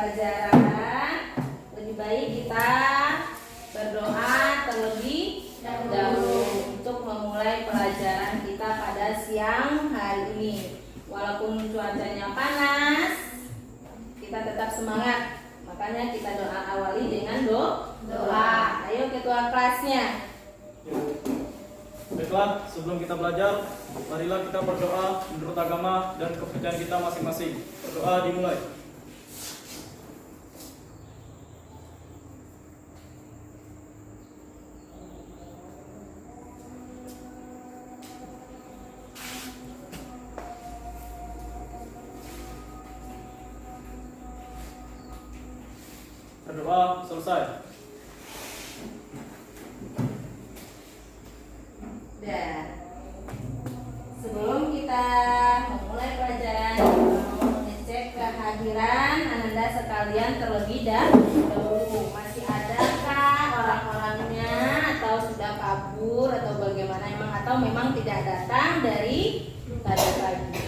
pelajaran, lebih baik kita berdoa terlebih dahulu untuk memulai pelajaran kita pada siang hari ini. Walaupun cuacanya panas, kita tetap semangat. Makanya kita doa awali dengan doa. Ayo ketua kelasnya. Baiklah, sebelum kita belajar, marilah kita berdoa menurut agama dan kepercayaan kita masing-masing. Berdoa dimulai. Berdoa selesai. Dan sebelum kita memulai pelajaran, mau mengecek kehadiran Ananda sekalian terlebih dahulu. Masih adakah orang-orangnya atau sudah kabur atau bagaimana atau memang tidak datang dari tadi pagi?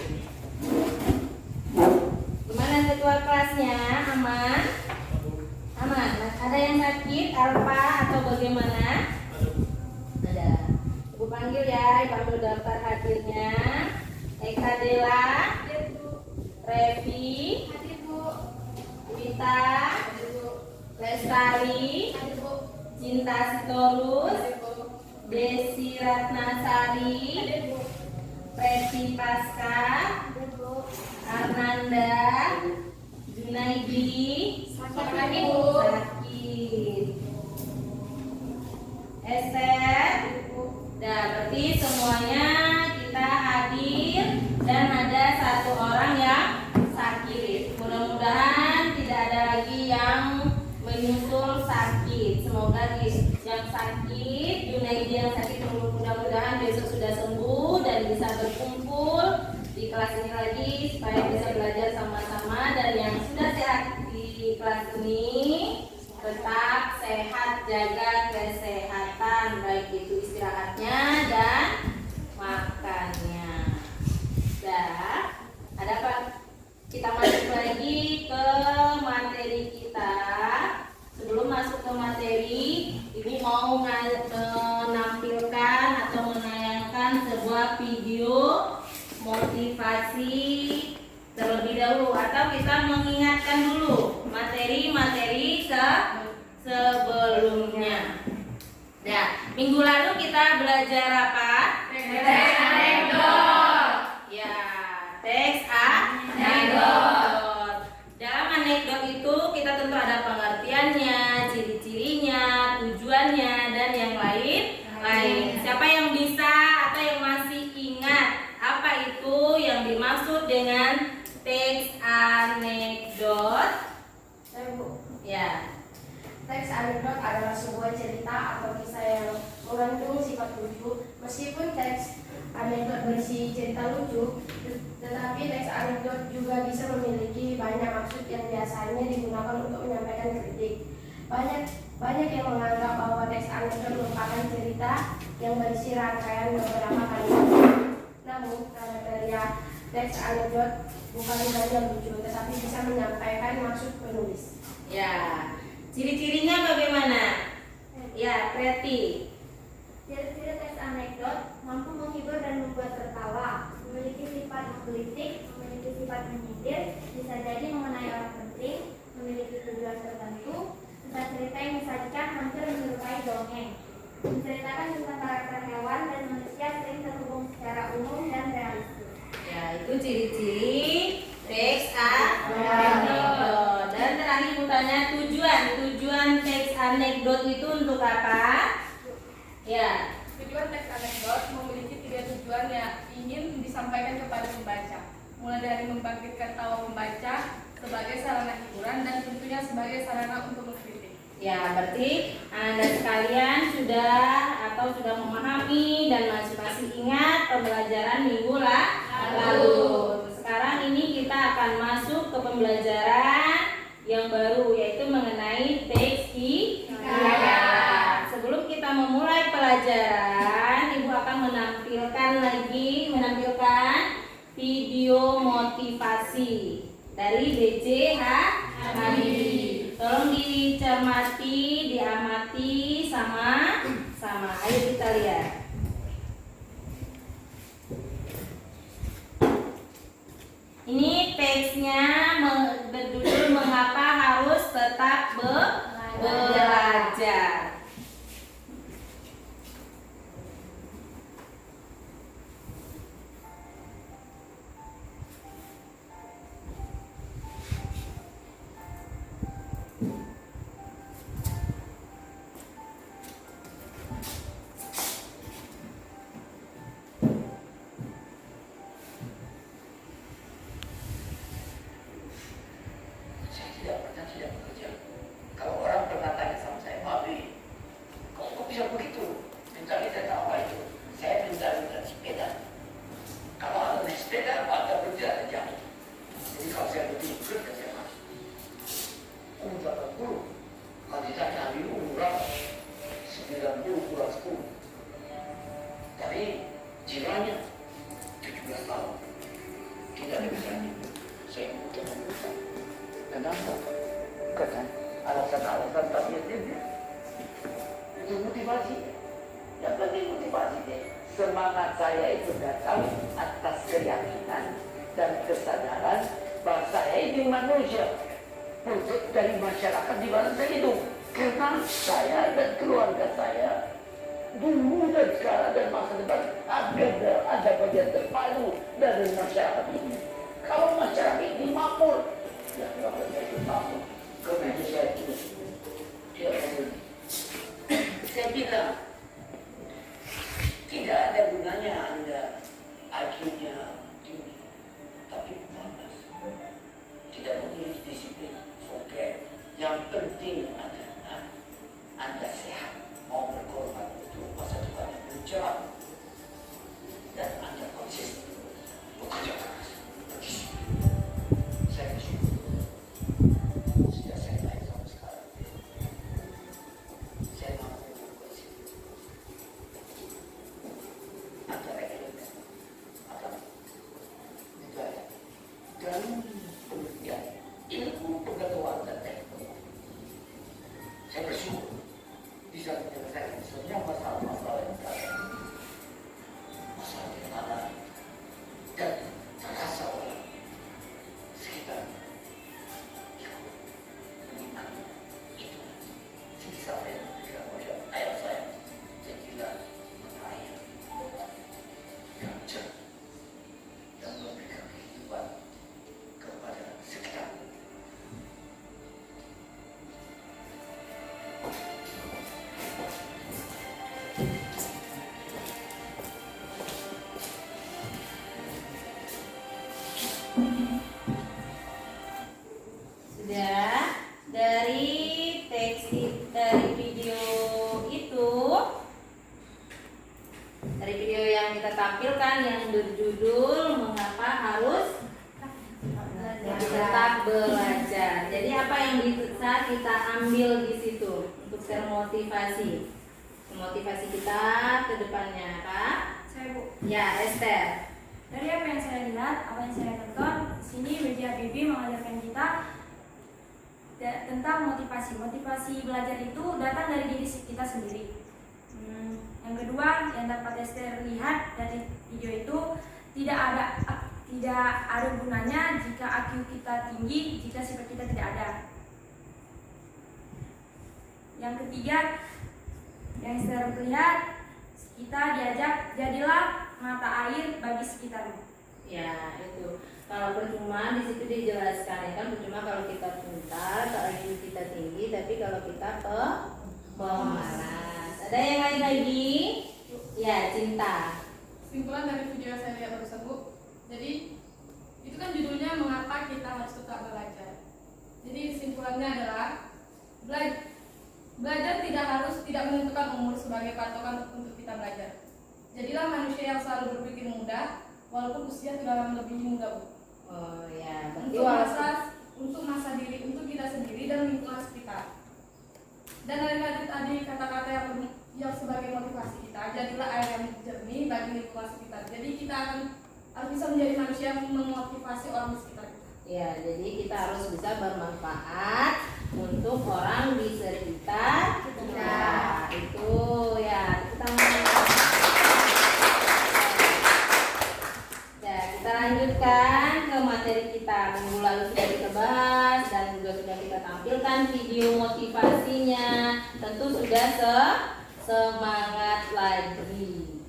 Gimana ketua kelasnya? Aman? Aman. Ada yang sakit, Alfa atau bagaimana? Ada. Ibu panggil ya, Ibu ambil daftar hadirnya. Eka Dela, Revi, Wita, Lestari, Cinta Sitorus, Desi Ratnasari, Preti Pasca, Arnanda, Junaidi, sakit, Esther. Nah, berarti semuanya kita hadir dan ada satu orang yang sakit. Mudah-mudahan tidak ada lagi yang menyusul sakit. Semoga yang sakit, Junaidi yang sakit, mudah-mudahan besok sudah sembuh dan bisa berkumpul di kelas ini lagi supaya bisa belajar sama-sama. Dan yang sudah sehat di kelas ini tetap sehat, jaga kesehatan, baik itu istirahatnya dan makannya. Dah, ada apa? Kita masuk lagi ke materi kita. Sebelum masuk ke materi, ini mau menampilkan atau menayangkan sebuah video motivasi terlebih dahulu, atau kita mengingatkan dulu materi-materi sebelumnya. Nah, minggu lalu kita belajar apa? Teks anekdot. Ya, teks anekdot. Dalam anekdot itu kita tentu ada pengertiannya, ciri-cirinya, tujuannya, dan yang lain. Siapa yang bisa atau yang masih ingat apa itu yang dimaksud dengan teks anekdot? Ya. Teks anekdot adalah sebuah cerita atau kisah yang mengandung sifat lucu. Meskipun teks anekdot berisi cerita lucu, tetapi teks anekdot juga bisa memiliki banyak maksud yang biasanya digunakan untuk menyampaikan kritik. Banyak yang menganggap bahwa teks anekdot merupakan cerita yang berisi rangkaian beberapa kalimat. Namun, kriteria teks anekdot bukan hanya lucu, tetapi bisa menyampaikan maksud penulis. Ya, ciri-cirinya bagaimana? Ya, Preti. Ciri-ciri teks anekdot mampu menghibur dan membuat tertawa, memiliki sifat menggelitik, memiliki sifat menyindir, bisa jadi mengenai orang penting, memiliki tujuan tertentu, kisah cerita yang disajikan hampir menyerupai dongeng, menceritakan tentang karakter hewan dan manusia sering terhubung secara umum dan realistis. Ya, itu ciri-ciri teks anekdot. Dan terakhir tanya tujuan teks anekdot itu untuk apa? Ya. Tujuan teks anekdot memiliki 3 tujuan yang ingin disampaikan kepada pembaca, mulai dari membangkitkan tawa pembaca sebagai sarana hiburan dan tentunya sebagai sarana untuk mengkritik. Ya, berarti Anda sekalian sudah memahami dan masih ingat pembelajaran minggu lalu. Sekarang ini kita akan masuk ke pembelajaran yang baru, yaitu mengenai teks hikayat. Sebelum kita memulai pelajaran, Ibu akan menampilkan video motivasi dari BJ hari. Tolong dicermati, diamati sama. Ayo kita lihat. Ini teksnya berjudul mengapa harus tetap belajar. Tidak bekerja. Kalau orang pernah tanya sama saya, Abi, kok bisa begitu? Minta apa itu? Saya minta sepeda. Kalau ada naik sepeda, ada berjalan jauh. Jadi kalau saya berpikir ke saya mas, 80. Kalau ditanya hari ini berapa? 90 kurang 10. Tapi jiwanya 17 tahun. Tidak ada bisa saya butuh. Kenapa? Karena alasan-alasan tadi itu motivasi. Yang penting motivasi deh. Semangat saya itu datang atas keyakinan dan kesadaran bahwa saya ini manusia untuk dari masyarakat di mana saya hidup. Karena saya dan keluarga saya dulu dan sekarang dan masa depan ada bagian terpadu dari masyarakat ini. Kalau masyarakat ini makmur, ya kalau saya itu makmur, karena itu saya itu saya bilang tidak ada gunanya Anda IQ-nya tinggi tapi panas, tidak memiliki disiplin. Oke, yang penting adalah Anda sehat, mau berkorban untuk masa depan yang mencerah, dan Anda konsisten bekerja keras. Saya bersyukur sejak saya naik sampai sekarang saya mampu berkonsisten antara ilmu budaya dan penelitian, ilmu pengetahuan dan teknologi. Saya bersyukur bisa menyelesaikan semua masalah-masalah yang ada, masalah yang ada dan terasa oleh sekitar. Itu sisa saya memberikan oleh ayah saya. Saya kira ayah yang cerah dan memberikan kehidupan kepada sekitar. Sudah. Dari teks dari video itu, dari video yang kita tampilkan yang berjudul mengapa harus tetap belajar. Jadi apa yang bisa kita ambil di situ untuk termotivasi, memotivasi kita ke depannya, Kak? Saya Bu. Ya, Esther. Dari apa yang saya lihat, apa yang saya tonton, di sini B.J. Habibie mengajarkan kita tentang motivasi. Motivasi belajar itu datang dari diri kita sendiri. Yang kedua, yang dapat Esther lihat dari video itu, tidak ada gunanya jika IQ kita tinggi jika sifat kita tidak ada. Yang ketiga, yang Esther lihat, kita diajak jadilah mata air bagi sekitarmu. Ya, itu. Kalau percuma di situ dijelaskan ya kan, percuma kalau kita pintar, kalau IQ kita tinggi, tapi kalau kita pemalas. Ada yang lain lagi? Ya, Cinta. Kesimpulan dari video yang saya lihat barusan Bu, jadi itu kan judulnya mengapa kita harus tetap belajar. Jadi kesimpulannya adalah belajar tidak menentukan umur sebagai patokan untuk kita belajar. Jadilah manusia yang selalu berpikir mudah walaupun usia sudah lebih muda Bu. Oh ya, Untuk masa diri, untuk kita sendiri dan lingkungan sekitar. Dan dari tadi kata-kata yang sebagai motivasi kita, jadilah air yang jernih bagi lingkungan sekitar. Jadi kita harus bisa menjadi manusia yang memotivasi orang di sekitar kita. Ya, jadi kita harus bisa bermanfaat untuk orang di sekitar kita. Itu ya, kita kita lanjutkan ke materi kita. Minggu lalu sudah kita bahas dan juga sudah kita tampilkan video motivasinya. Tentu sudah semangat lagi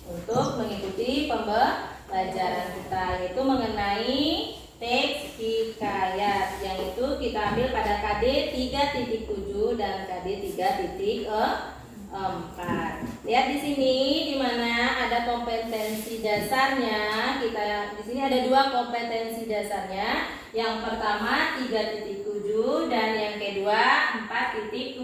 untuk mengikuti pembelajaran kita, yaitu mengenai teks hikayat yang itu kita ambil pada KD 3.7 dan KD 3.4. Lihat di sini di mana ada kompetensi dasarnya. Kita di sini ada 2 kompetensi dasarnya. Yang pertama 3.7 dan yang kedua 4.7.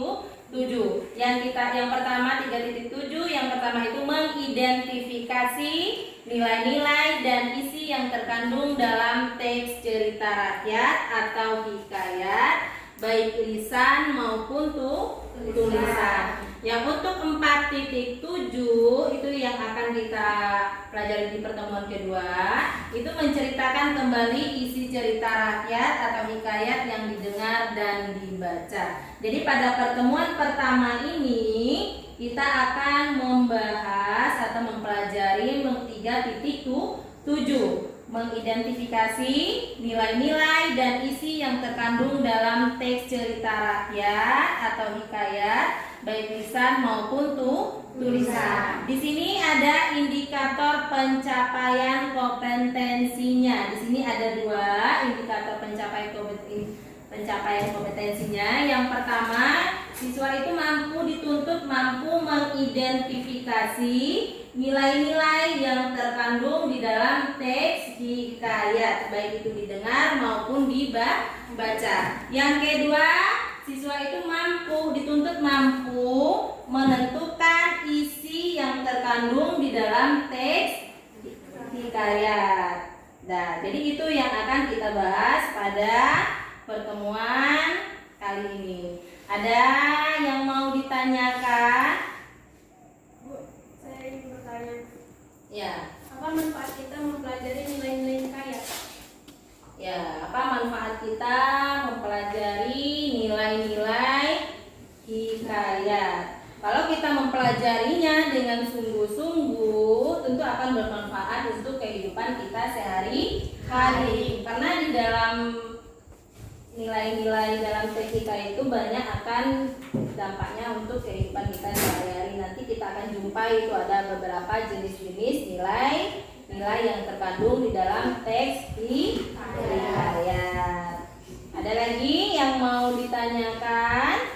Yang pertama 3.7, yang pertama itu mengidentifikasi nilai-nilai dan isi yang terkandung dalam teks cerita rakyat atau hikayat, baik lisan maupun tulisan. Yang untuk 4.7 itu yang akan kita pelajari di pertemuan kedua, itu menceritakan kembali isi cerita rakyat atau hikayat yang didengar dan dibaca. Jadi pada pertemuan pertama ini kita akan membahas atau mempelajari 3.7, mengidentifikasi nilai-nilai dan isi yang terkandung dalam teks cerita rakyat atau hikayat, baik lisan maupun tulisan. Di sini ada indikator pencapaian kompetensinya. Di sini ada 2 indikator pencapaian kompetensinya. Yang pertama, siswa itu dituntut mampu mengidentifikasi nilai-nilai yang terkandung di dalam teks hikayat, baik itu didengar maupun dibaca. Yang kedua, siswa itu dituntut mampu menentukan isi yang terkandung di dalam teks hikayat. Nah, jadi itu yang akan kita bahas pada pertemuan kali ini. Ada yang mau ditanyakan? Bu, saya ingin bertanya. Ya. Apa manfaat kita mempelajari nilai-nilai hikayat? Ya, apa manfaat kita mempelajari nilai-nilai hikayat? Kalau kita mempelajarinya dengan sungguh-sungguh, tentu akan bermanfaat untuk kehidupan kita sehari-hari. Karena di dalam nilai-nilai dalam teks hikayat itu banyak akan dampaknya untuk kehidupan kita sehari-hari. Nanti kita akan jumpai itu ada beberapa jenis-jenis nilai yang terkandung di dalam teks hikayat. Ada lagi yang mau ditanyakan?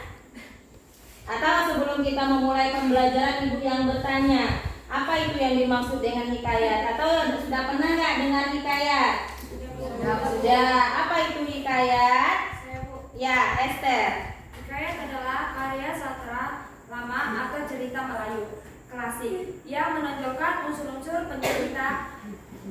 Atau sebelum kita memulai pembelajaran, ibu yang bertanya, apa itu yang dimaksud dengan hikayat? Atau sudah pernah nggak dengar hikayat? Sudah. Apa itu hikayat? Saya, Bu. Ya, Esther. Hikayat adalah karya sastra lama atau cerita Melayu klasik yang menonjolkan unsur-unsur pencerita,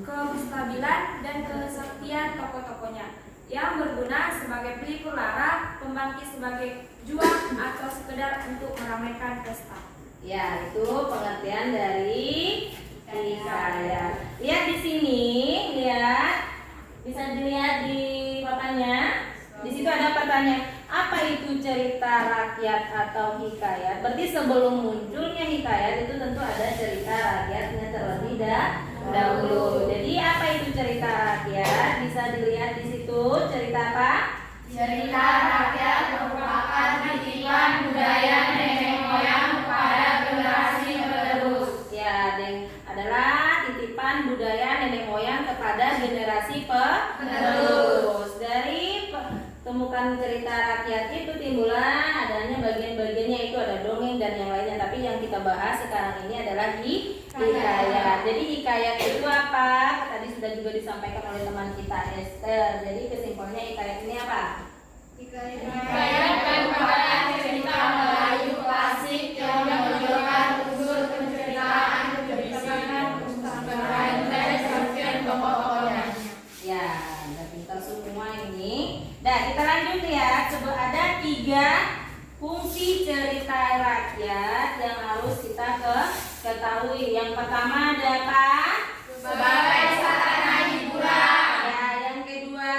kestabilan dan kesaktian tokoh-tokohnya, yang berguna sebagai pelipur lara, pembangkit sebagai juang, atau sekedar untuk meramaikan pesta. Ya, itu pengertian dari hikayat. Lihat di sini, lihat. Bisa dilihat di papannya. Di situ ada pertanyaan, apa itu cerita rakyat atau hikayat? Berarti sebelum munculnya hikayat itu tentu ada cerita rakyatnya terlebih dahulu. Jadi apa itu cerita rakyat? Bisa dilihat di situ. Cerita apa? Cerita rakyat merupakan titipan budaya nenek moyang kepada generasi penerus. Ya, adalah titipan budaya nenek moyang kepada generasi penerus. Dari temukan cerita rakyat itu timbullah adanya bagian-bagiannya, itu ada dongeng dan yang lainnya. Tapi yang kita bahas sekarang ini adalah hikayat. Jadi hikayat itu apa? Tadi sudah juga disampaikan oleh teman kita Esther. Jadi kesimpulannya hikayat ini apa? Hikayat merupakan cerita Melayu klasik yang menonjolkan unsur penceritaan, kebiasaan, kesabaran, dan kesaktian tokoh-tokohnya. Ya, udah pintar semua ini. Nah, kita lanjut ya. Coba ada 3 fungsi cerita rakyat yang harus kita ketahui. Yang pertama ada apa? Sebagai sarana hiburan. Ya, yang kedua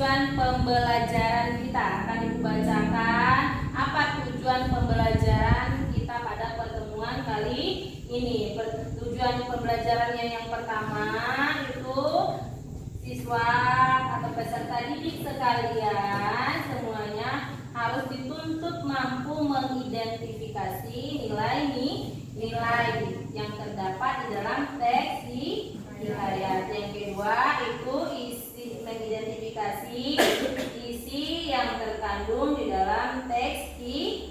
tujuan pembelajaran kita. Akan dibacakan apa tujuan pembelajaran kita pada pertemuan kali ini. Tujuan pembelajarannya yang pertama itu siswa atau peserta didik sekalian semuanya harus dituntut mampu mengidentifikasi nilai yang terdapat di dalam teks di ayat. Yang kedua itu mengidentifikasi isi yang terkandung di dalam teks di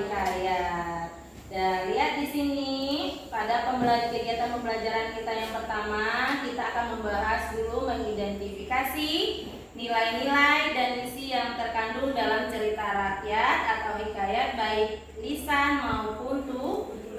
ayat. Dan lihat di sini pada kegiatan pembelajaran kita yang pertama kita akan membahas dulu mengidentifikasi nilai-nilai dan isi yang terkandung dalam cerita rakyat atau hikayat baik lisan maupun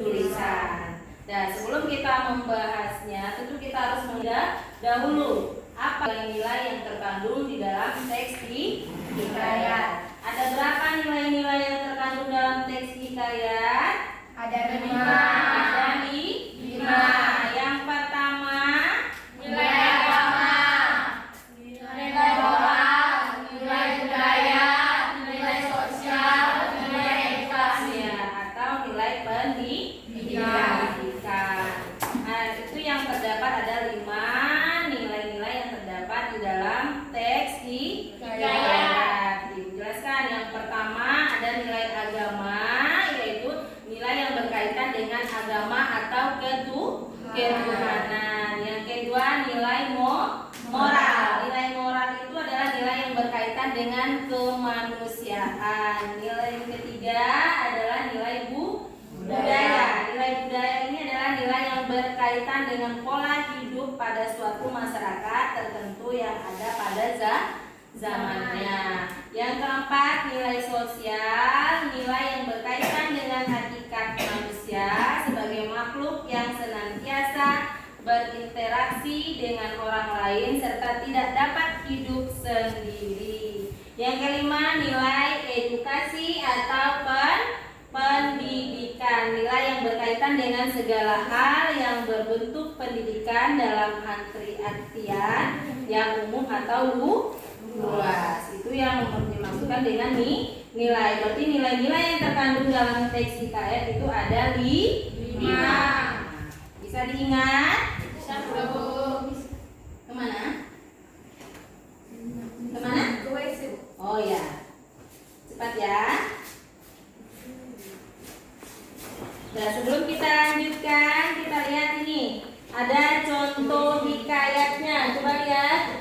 tulisan. Dan sebelum kita membahasnya tentu kita harus mengenal dahulu apa nilai yang terkandung di dalam teks hikayat. Ada berapa nilai-nilai yang terkandung dalam teks hikayat? Ada 5. Ada 5. Yang pertama Nilai agama, nilai moral, nilai budaya, nilai sosial, nilai edukasi. ya, atau nilai pendidikan. Nah, itu yang terdapat ada 5 nilai-nilai yang terdapat di dalam teks hikayat. Dijelaskan yang pertama ada nilai agama, yaitu nilai yang berkaitan dengan agama atau ketuhanan. Yang kedua nilai moral. Nilai moral itu adalah nilai yang berkaitan dengan kemanusiaan. Nilai yang ketiga adalah nilai budaya. Nilai budaya ini adalah nilai yang berkaitan dengan pola hidup pada suatu masyarakat tertentu yang ada pada zamannya. Yang keempat nilai sosial, nilai yang berkaitan dengan hakikat manusia sebagai makhluk yang senantiasa berinteraksi dengan orang lain serta tidak dapat hidup sendiri. Yang kelima nilai edukasi atau pendidikan, nilai yang berkaitan dengan segala hal yang berbentuk pendidikan dalam artian yang umum atau luas. Itu yang dimaksudkan dengan nilai. Berarti nilai-nilai yang terkandung dalam teks hikayat itu ada 5. Bisa diingat? Bisa, Bu. Kemana? Kemana? Ke WC. Oh ya, cepat ya. Nah, sebelum kita lanjutkan, kita lihat ini. Ada contoh hikayatnya. Coba lihat,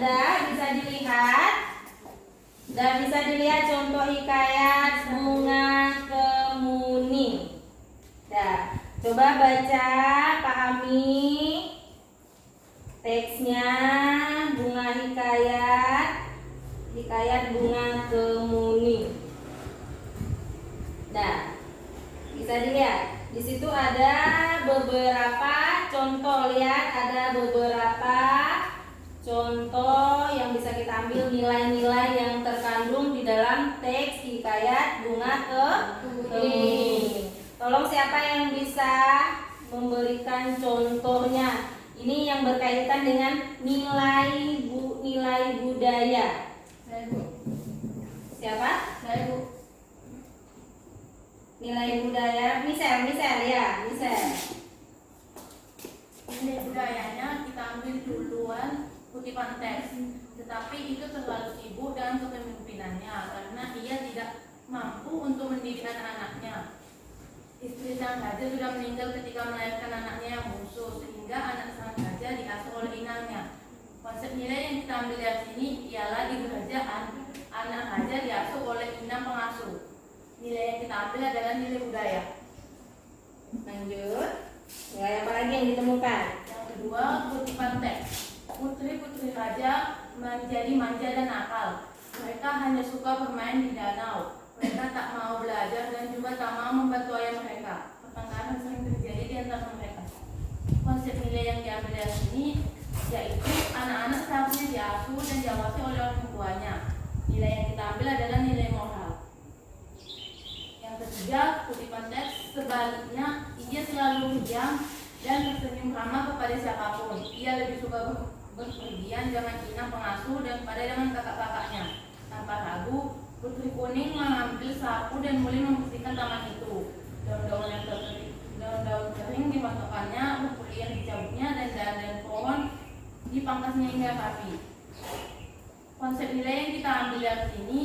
bisa dilihat. Dan bisa dilihat contoh hikayat Bunga Kemuning. Nah, coba baca, pahami teksnya. Bunga hikayat Bunga Kemuning. Nah, bisa dilihat. Di situ ada beberapa contoh, lihat ada beberapa contoh yang bisa kita ambil nilai-nilai yang terkandung di dalam teks hikayat Bunga Kemuning. Tolong siapa yang bisa memberikan contohnya? Ini yang berkaitan dengan nilai budaya. Saya, Bu. Siapa? Saya, Bu. Nilai budaya, misal ya, misal. Nilai budayanya kita ambil duluan kutipan teks, tetapi itu terlalu sibuk dalam kepemimpinannya karena ia tidak mampu untuk mendidik anak-anaknya. Istri sang raja sudah meninggal ketika melahirkan anaknya yang bungsu, sehingga anak sang raja diasuh oleh inangnya. Konsep nilai yang kita ambil dari sini ialah di kerajaan anak raja diasuh oleh inang pengasuh. Nilai yang kita ambil adalah nilai budaya. Lanjut. Nilai apa lagi yang ditemukan? Yang kedua, kutipan teks. Putri-putri raja menjadi manja dan nakal. Mereka hanya suka bermain di danau. Mereka tak mau belajar dan juga tak mau membantu ayah mereka. Pertengkaran sering terjadi di antara mereka. Konsep nilai yang diambil dari sini yaitu anak-anak seharusnya diasuh dan diawasi oleh orang tuanya. Nilai yang kita ambil adalah nilai moral. Yang ketiga, kutipan teks sebaliknya ia selalu diam dan tersenyum ramah kepada siapapun. Ia lebih suka berpergian dengan inang pengasuh dan pada dengan kakak-kakaknya. Tanpa ragu, Putri Kuning mengambil sapu dan mulai membersihkan taman itu. Daun-daun kering dimasukkannya, rumput liar dicabutnya, dan daun-daun pohon dipangkasnya hingga rapi. Konsep nilai yang kita ambil dari sini,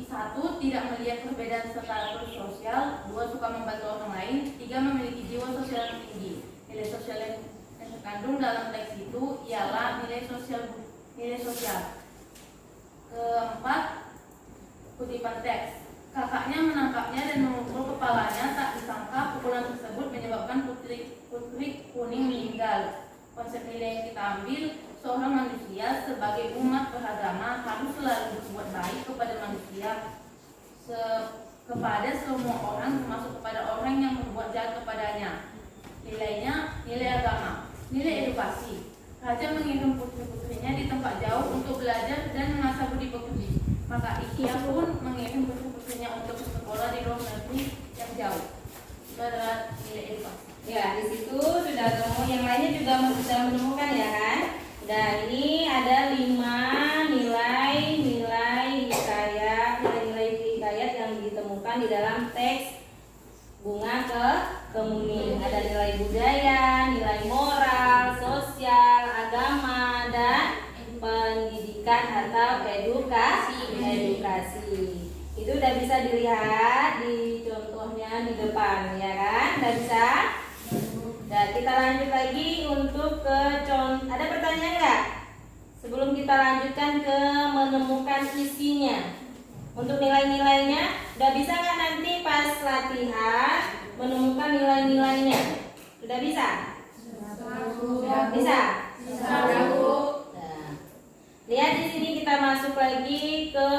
satu, tidak melihat perbedaan status sosial. Dua, suka membantu orang lain. Tiga, memiliki jiwa sosial yang tinggi. Nilai sosial yang terkandung dalam teks itu ialah nilai sosial. Keempat, kutipan teks. Kakaknya menangkapnya dan memukul kepalanya. Tak disangka pukulan tersebut menyebabkan Putri Kuning meninggal. Konsep nilai yang kita ambil, seorang manusia sebagai umat beragama harus selalu berbuat baik kepada manusia, kepada semua orang, termasuk kepada orang yang berbuat jahat kepadanya. Nilainya, nilai agama, nilai edukasi. Raja mengirim putri-putrinya di tempat jauh untuk belajar dan mengasah budi pekerti. Maka ia pun mengirim putri-putrinya untuk sekolah di luar negeri yang jauh. Itu adalah nilai edukasi. Ya, di situ sudah ketemu. Yang lainnya juga sudah menemukan ya kan? Dan ini ada 5 nilai-nilai hikayat yang ditemukan di dalam teks Bunga Kemuning. Ada nilai budaya, nilai moral, sosial, agama, dan pendidikan atau edukasi. Itu udah bisa dilihat di contohnya di depan ya kan? Udah bisa? Nah, kita lanjut lagi untuk ke ada pertanyaan nggak? Sebelum kita lanjutkan ke menemukan isinya. Untuk nilai-nilainya, udah bisa nggak nanti pas latihan menemukan nilai-nilainya? Sudah bisa? Sudah bisa? Nah, lihat di sini kita masuk lagi ke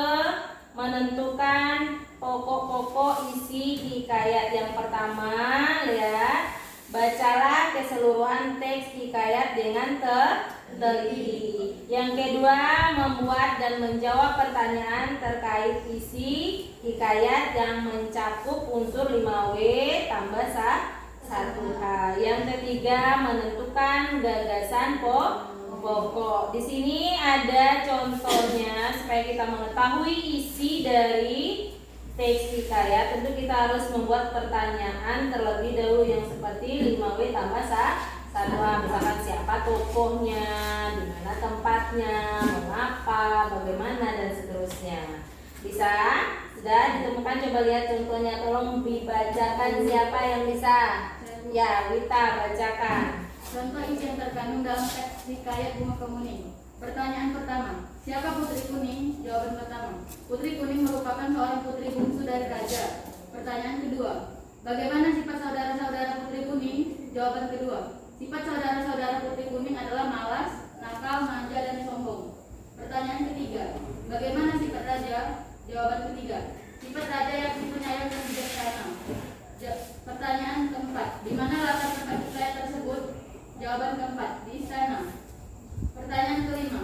menentukan pokok-pokok isi hikayat. Yang pertama, lihat. Bacalah keseluruhan teks hikayat dengan teliti. Yang kedua, membuat dan menjawab pertanyaan terkait isi hikayat yang mencakup unsur 5W tambah 1H. Yang ketiga, menentukan gagasan pokok. Di sini ada contohnya supaya kita mengetahui isi dari teks hikayat. Tentu kita harus membuat pertanyaan terlebih dahulu yang seperti 5W tambah 1H. Misalkan siapa tokohnya, di mana tempatnya, mengapa, bagaimana, dan seterusnya. Bisa? Sudah ditemukan? Coba lihat contohnya. Tolong dibacakan siapa yang bisa. Ya, Wita bacakan. Contoh isi yang terkandung dalam teks hikayat Bunga Kemuning. Pertanyaan pertama, siapa Putri Kuning? Jawaban pertama, Putri Kuning merupakan seorang putri bungsu dari raja. Pertanyaan kedua, bagaimana sifat saudara-saudara Putri Kuning? Jawaban kedua, sifat saudara-saudara Putri Kuning adalah malas, nakal, manja, dan sombong. Pertanyaan ketiga, bagaimana sifat raja? Jawaban ketiga, sifat raja yang penyayang dan bijaksana. Pertanyaan keempat, di mana latar tempat hikayat tersebut? Jawaban keempat, di istana. Pertanyaan kelima,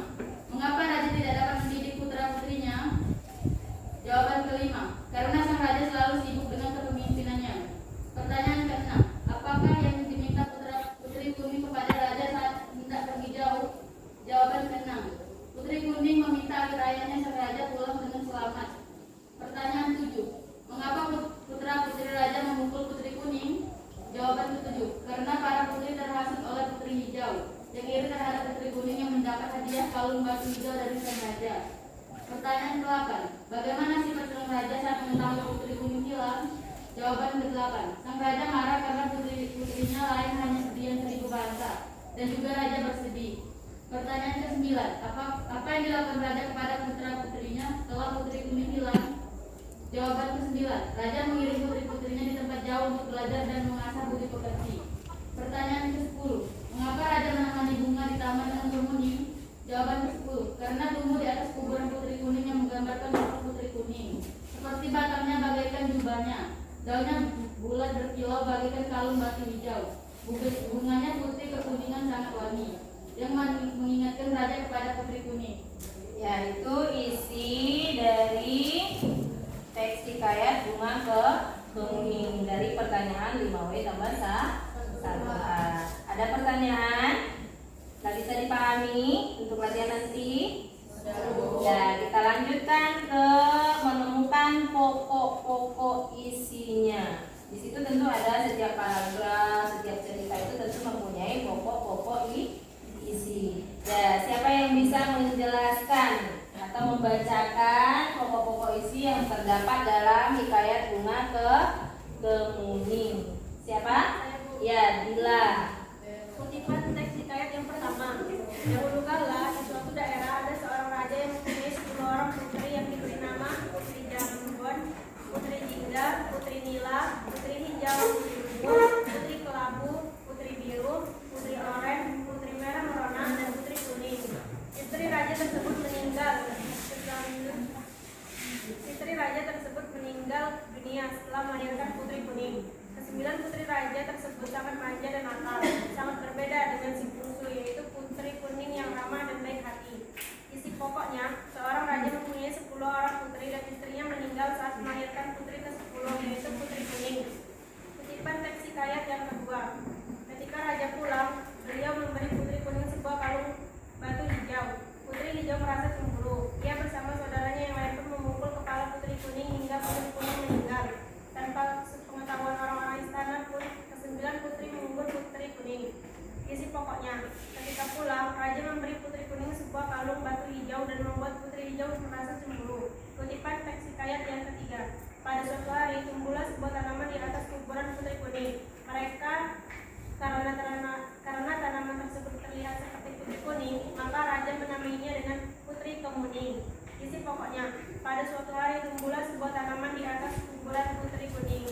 mengapa raja tidak dapat mendidik putra-putrinya? Jawaban kelima, karena sang raja selalu sibuk dengan kepemimpinannya. Pertanyaan keenam, apakah yang diminta Putri Kuning kepada raja saat hendak pergi jauh? Jawaban keenam, Putri Kuning meminta agar ayahnya sang raja pulang dengan selamat. Pertanyaan ketujuh, mengapa putra-putri raja memukul Putri Kuning? Jawaban ketujuh, karena para putri terhasut oleh Putri Hijau yang iri terhadap Putri Kuning yang mendapat hadiah kalung batu hijau dari sang raja. Pertanyaan ke-8, bagaimana sifat sang raja saat mengetahui Putri Kuning hilang? Jawaban ke-8, sang raja marah karena putri-putrinya lain hanya sedian 1000 bahasa, dan juga raja bersedih. Pertanyaan ke-9, apa yang dilakukan raja kepada putra-putrinya setelah Putri Kuning hilang? Jawaban ke-9, raja mengirim putri-putrinya di tempat jauh untuk belajar dan mengasah budi pekerti. Pertanyaan ke-10, mengapa raja menanami bunga di taman dengan kemuning? Jawaban ke-10, karena tumbuh di atas kuburan Putri Kuning yang menggambarkan sosok Putri Kuning. Seperti batangnya bagaikan jubahnya, daunnya bulat berkilau bagaikan kalung batu hijau. Bunganya putih kekuningan sangat wangi, yang mengingatkan raja kepada Putri Kuning. Ya, itu isi dari teks hikayat Bunga Kemuning dari pertanyaan 5W tambah 1H. Ada pertanyaan? Nah, bisa dipahami untuk latihan nanti? Ya, kita lanjutkan ke menemukan pokok-pokok isinya. Di situ tentu ada setiap paragraf, setiap cerita itu tentu mempunyai pokok-pokok isi. Ya, siapa yang bisa menjelaskan atau membacakan pokok-pokok isi yang terdapat dalam hikayat Bunga Kemuning? Siapa? Ya, Dila. Kutipan teks hikayat yang pertama. Dahulu kala di suatu daerah ada seorang raja yang mempunyai 10 orang putri yang diberi nama Putri Jambon, Putri Jingga, Putri Nila, Putri Hijau, Putri Kelabu, Putri Biru, Putri Oren, Putri Merah Merona, dan Putri Kuning. Istri raja tersebut meninggal dunia setelah melahirkan Putri Kuning. Kesembilan putri raja tersebut sangat manja dan nakal, sangat berbeda dengan si bungsu, yaitu Putri Kuning yang ramah dan baik hati. Isi pokoknya, seorang raja mempunyai 10 orang putri dan istrinya meninggal saat melahirkan putri ke-10, yaitu Putri Kuning. Kutipan teks hikayat yang kedua. Ketika raja pulang, beliau memberi Putri Kuning sebuah kalung batu hijau. Putri Hijau merasa cemburu. Ia bersama saudaranya yang lain pun memukul kepala Putri Kuning hingga Putri Kuning meninggal. Tanpa pengetahuan orang-orang istana pun, ke-9 putri mengubur Putri Kuning. Isi pokoknya, ketika pulang, raja memberi Putri Kuning sebuah kalung batu hijau dan membuat Putri Hijau merasa cemburu. Kutipan teks hikayat yang ketiga. Pada suatu hari, tumbuhlah sebuah tanaman di atas kuburan Putri Kuning. Karena tanaman tersebut terlihat seperti Putri Kuning, maka raja menamainya dengan Putri Kemuning. Isi pokoknya, pada suatu hari tumbuhlah sebuah tanaman di atas kuburan Putri Kuning.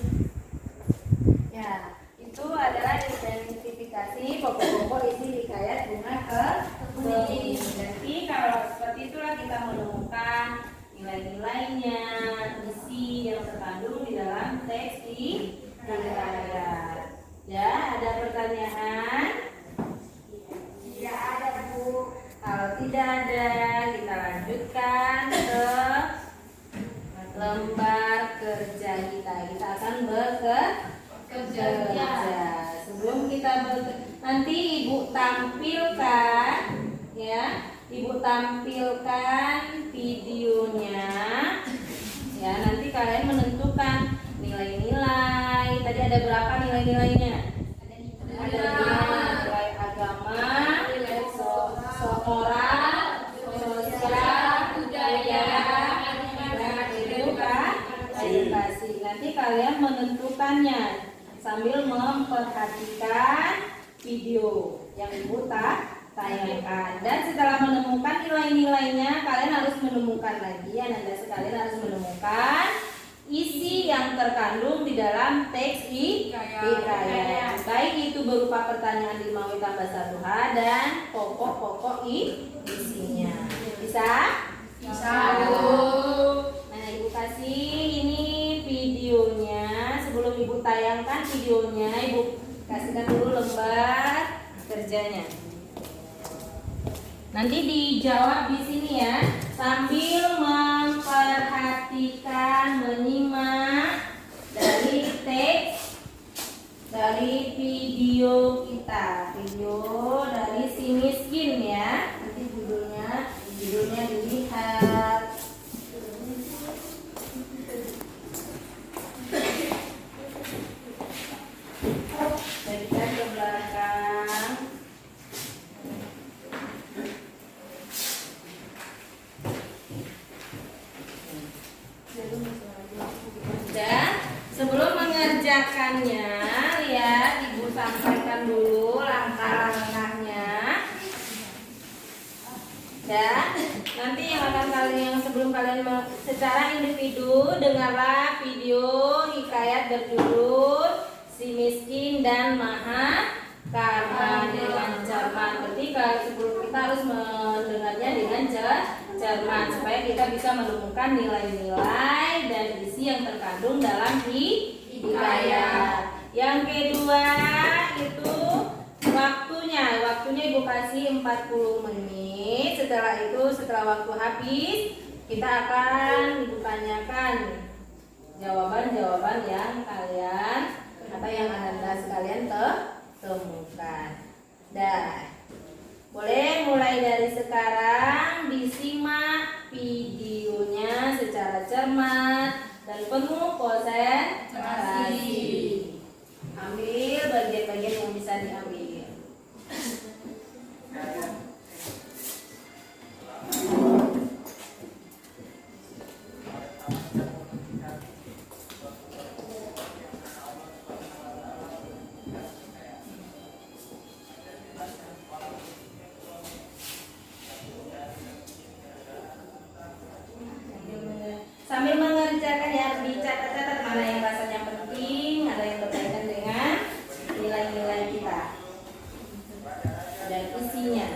Ya, itu adalah identifikasi pokok-pokok isi hikayat Bunga Kemuning. Nanti kalau seperti itulah kita menemukan nilai-nilainya, isi yang terkandung di dalam teks hikayat. Ya, ada pertanyaan? Tidak ada, Bu. Kalau tidak ada, kita lanjutkan ke lembar kerja kita. Kita akan bekerja. Sebelum kita nanti Ibu tampilkan, ya. Ibu tampilkan videonya. Ya, nanti kalian menentukan nilai-nilai. Tadi ada berapa nilai-nilainya? Ada 5 nilai agama, moral, sosial, budaya, dan edukasi. Nanti kalian menentukannya sambil memperhatikan video yang Ibu tayangkan. Dan setelah menemukan nilai-nilainya, kalian harus menemukan lagi, Anda sekalian harus menemukan isi yang terkandung di dalam teks hikayat. Baik itu berupa pertanyaan 5W tambah 1H dan pokok-pokok isinya. Bisa? Bisa. Nah, Ibu kasih ini videonya. Sebelum Ibu tayangkan videonya, Ibu kasihkan dulu lembar kerjanya. Nanti dijawab di sini ya, sambil memperhatikan, menyimak dari teks, dari video kita, video dari Si Miskin ya. Nanti judulnya dilihat. Jadikan ke belakang. Dan sebelum mengerjakannya, lihat Ibu sampaikan dulu langkah-langkahnya. Dan nanti yang sebelum kalian secara individu dengarlah video hikayat berjudul Si Miskin dan Maha Kaya dengan cermat. Ketika sebelum kita harus mendengarnya dengan cermat supaya kita bisa menemukan nilai-nilai dan isi yang terkandung dalam hikayat. Yang kedua itu waktunya Ibu kasih 40 menit. Setelah waktu habis, kita akan Ibu tanyakan jawaban-jawaban yang kalian atau yang Anda sekalian temukan. Dan Boleh mulai dari sekarang disimak videonya secara cermat dan penuh konsentrasi. Ambil bagian-bagian yang bisa diambil. Sambil mengerjakan yang dicatat-catat mana yang rasanya penting, ada yang berkaitan dengan nilai-nilai kita dan isinya.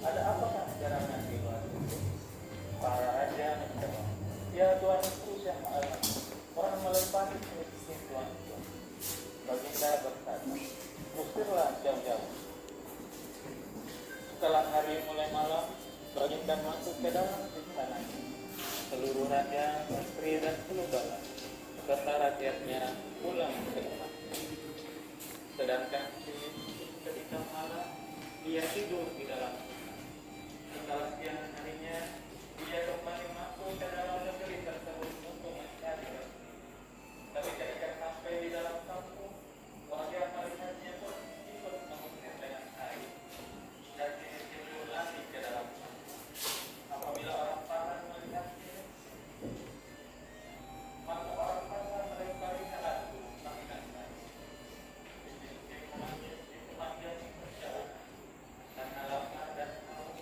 Ada apakah jarangan di luar itu? Para raja menjawab, ya Tuanku Syah Allah, orang melempari miskin Tuanku. Baginda berkata, usirlah jauh-jauh. Setelah hari mulai malam, Baginda masuk ke dalam istana. Seluruh raja, menteri dan seluruh bala serta rakyatnya pulang ke rumah. Sedangkan ketika malam dia tidur di dalam. Setelah siang harinya dia kembali masuk ke dalam negeri tersebut untuk mencari rezeki. Tapi ketika sampai di dalam kampung, warga melihatnya pun ikut mengusir dengan air dan dijebur lagi ke dalam kampung. Apabila orang pasar melihatnya, maka orang pasar melemparinya lagi mainan kayu. Dipanggil perjalanan karena lapar dan haus.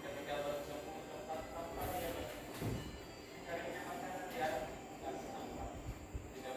Ketika bertemu tempat sampah dia berhenti. Carinya makanan di atas tempat sampah. Tidak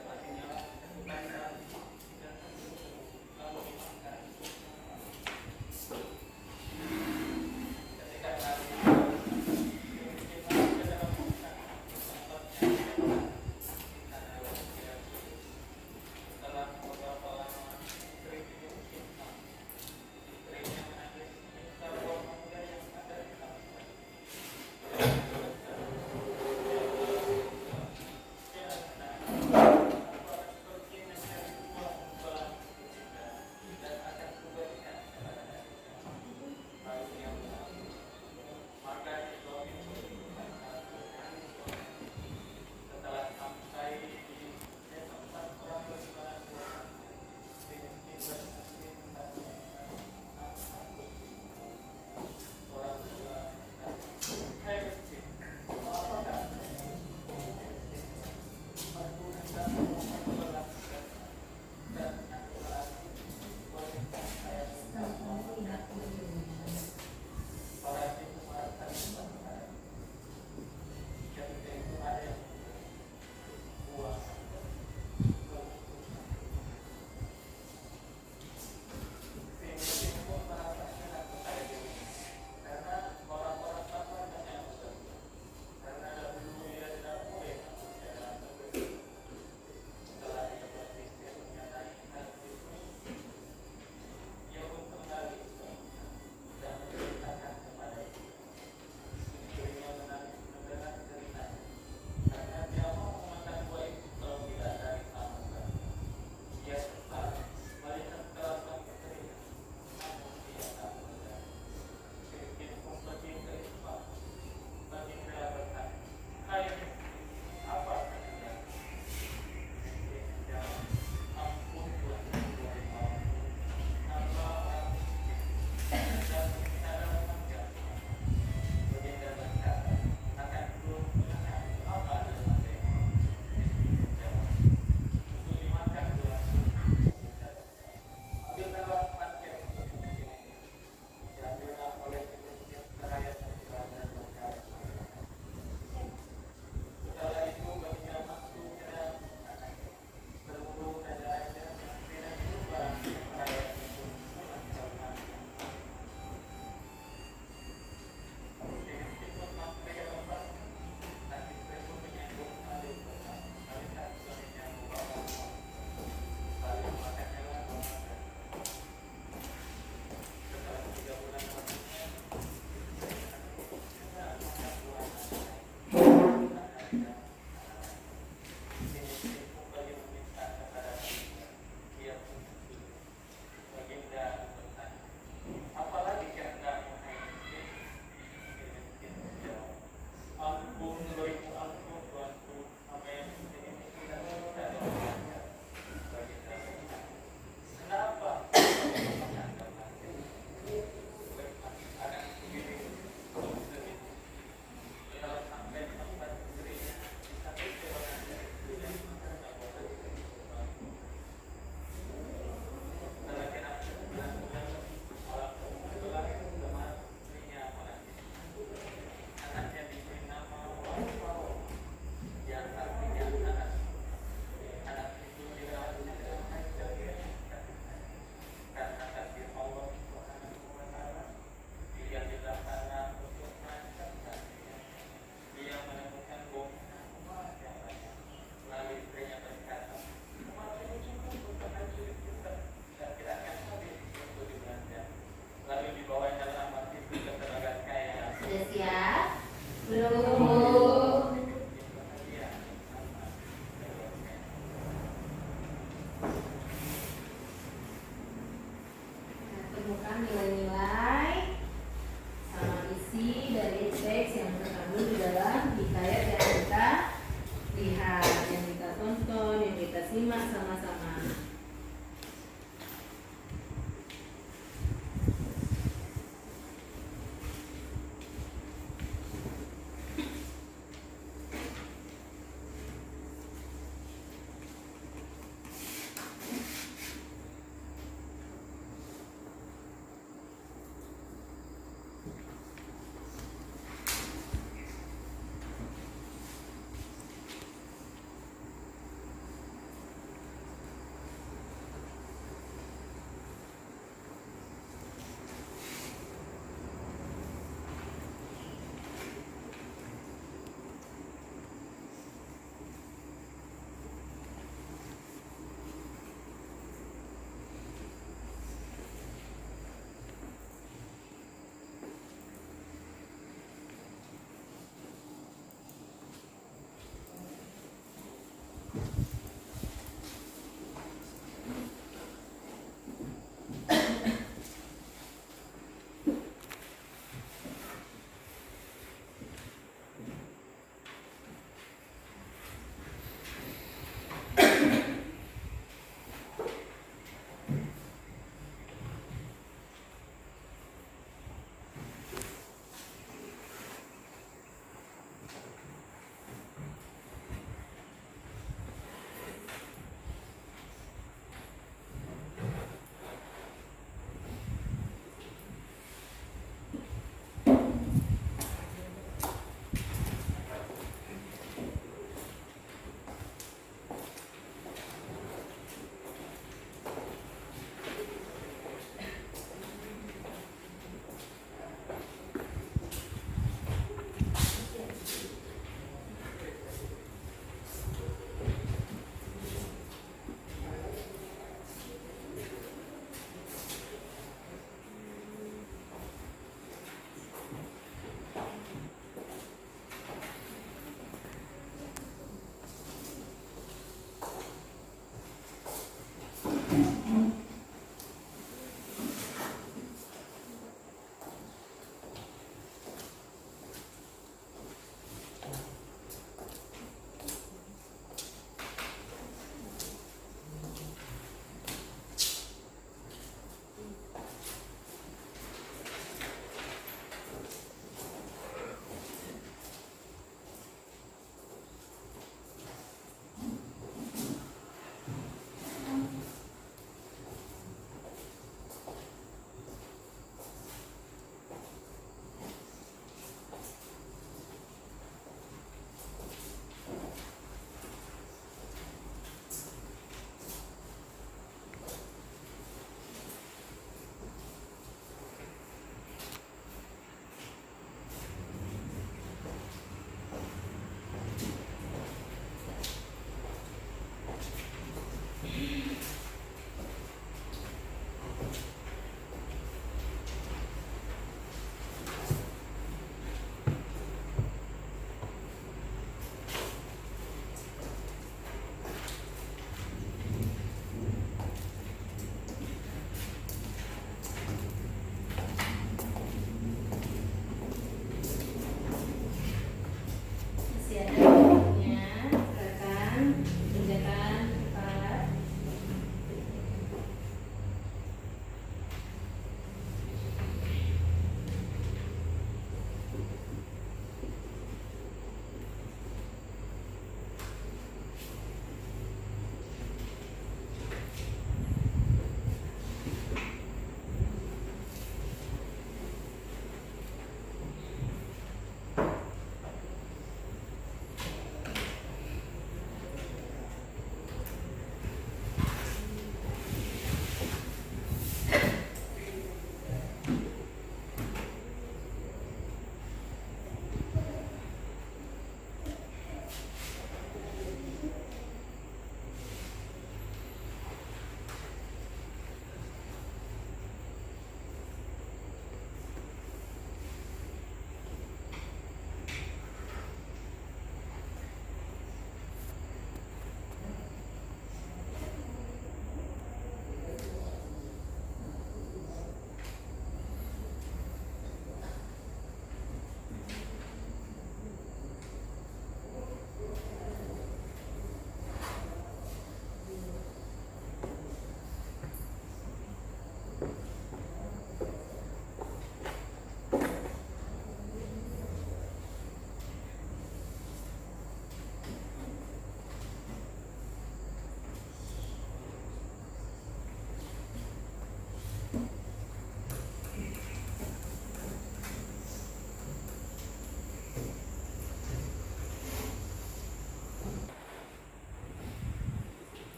menemukan nilai-nilai sama isi dari teks yang terkandung di dalam hikayat yang kita lihat, yang kita tonton, yang kita simak sama-sama.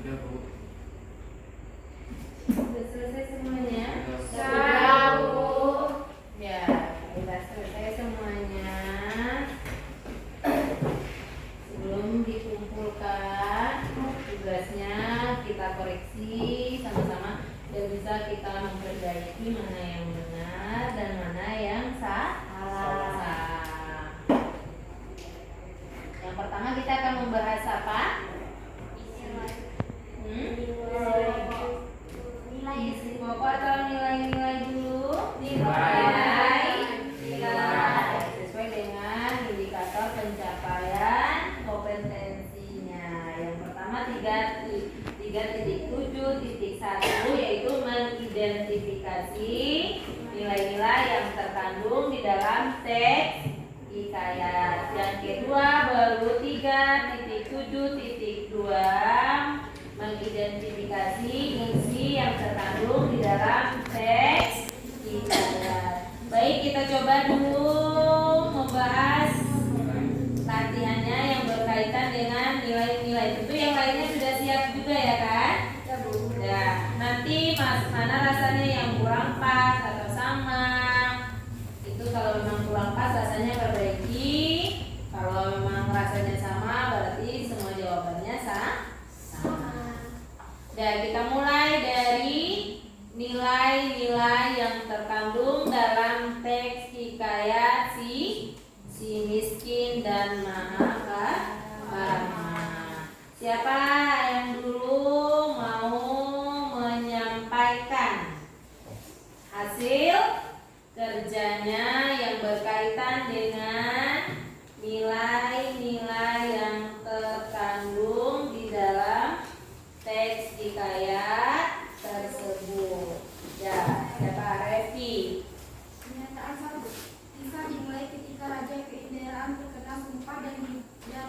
Ya, Bu. Sudah selesai semuanya? Sudah, Bu. Ya, sudah selesai semuanya. Sebelum dikumpulkan tugasnya, kita koreksi sama-sama dan bisa kita memperbaiki mana yang benar dan mana yang salah. Yang pertama kita akan membahas apa? Isi pokok atau nilai-nilai dulu? Nilai sesuai dengan indikator pencapaian kompetensinya. Yang pertama 3.7.1 yaitu mengidentifikasi nilai-nilai yang terkandung di dalam teks hikayat. Yang kedua baru 3.7.2 mengidentifikasi isi yang terkandung di dalam teks hikayat. Baik, kita coba dulu membahas latihannya yang berkaitan dengan nilai-nilai. Tentu yang lainnya sudah siap juga ya kan? Ya, Bu. Ya, nanti mana rasanya yang kurang pas atau sama. Itu kalau memang kurang pas rasanya perbaiki. Kalau memang rasanya sama berarti semua jawabannya sama. Dan kita mulai dari nilai-nilai yang terkandung dalam teks hikayat si miskin dan Mahabharata. Siapa yang dulu mau menyampaikan hasil kerjanya yang berkaitan dengan nilai-nilai yang terkandung di dalam teks hikayat tersebut? Ya, siapa? Revi. Pernyataan 1. Kisah dimulai ketika Raja Keindaran terkena sumpah dan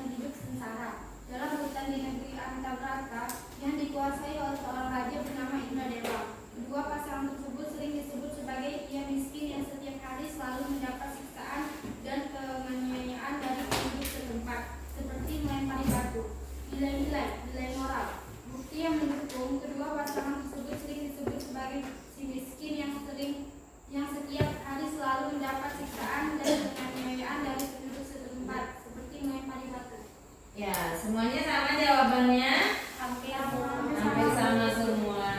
hidup sengsara dalam hutan di negeri Antabrata yang dikuasai oleh seorang raja bernama Indradewa. Kedua pasangan tersebut sering disebut sebagai ia miskin yang setiap hari selalu mendapat siksaan dan penganiayaan dari penduduk setempat, seperti melempari batu. Nilai moral. Bukti yang mendukung kedua pasangan tersebut sering disebut sebagai si miskin yang setiap hari selalu mendapat siksaan dan penganiayaan dari penduduk setempat, seperti melempari batu. Ya, semuanya sama jawabannya? Hampir Hampir sama semua.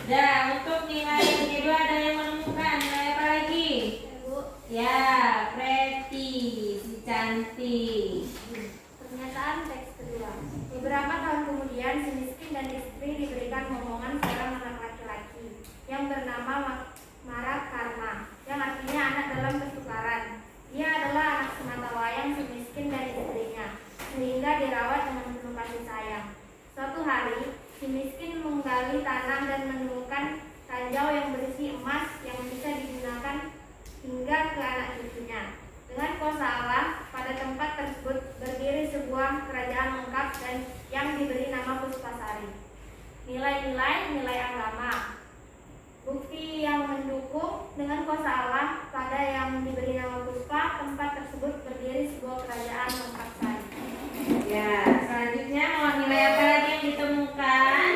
Dan untuk nilai yang kedua ada yang menemukan nilai apa lagi? Ya, Preti, si cantik. Pernyataan teks kedua. Beberapa tahun kemudian, si miskin dan istri diberikan momongan seorang anak laki-laki yang bernama Marakarma, yang artinya anak dalam kesukaran. Dia adalah anak sematawayang si miskin dan istrinya, sehingga dirawat dengan penuh kasih sayang. Suatu hari, si miskin menggali tanah dan menemukan ranjau yang berisi emas yang bisa digunakan hingga ke anak cucunya. Dengan kuasa Allah, pada tempat tersebut berdiri sebuah kerajaan lengkap dan yang diberi nama Puspasari. Nilai agama. Bukti yang mendukung dengan kuasa Allah, pada yang diberi nama Puspa, tempat tersebut berdiri sebuah kerajaan lengkap sari. Ya, selanjutnya mau nilai apa lagi yang ditemukan?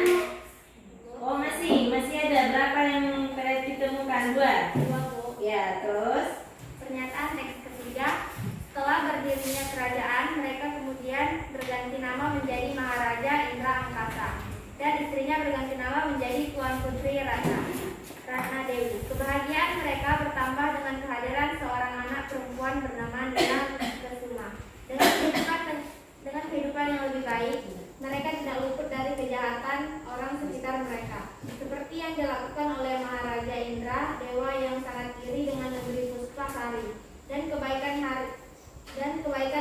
Oh, masih ada berapa yang ditemukan? 2. Ya, terus Pernyataan teks ketiga. Setelah berdirinya kerajaan, mereka kemudian berganti nama menjadi Maharaja Indra Angkasa dan istrinya berganti nama menjadi Tuan Putri Ratna Dewi. Kebahagiaan mereka bertambah dengan kehadiran seorang anak perempuan bernama Nina Kesuma. Dengan kehidupan yang lebih baik, mereka tidak luput dari kejahatan orang sekitar mereka, seperti yang dilakukan oleh Maharaja Indra, dewa yang sangat iri dengan negeri Puspasari, dan kebaikan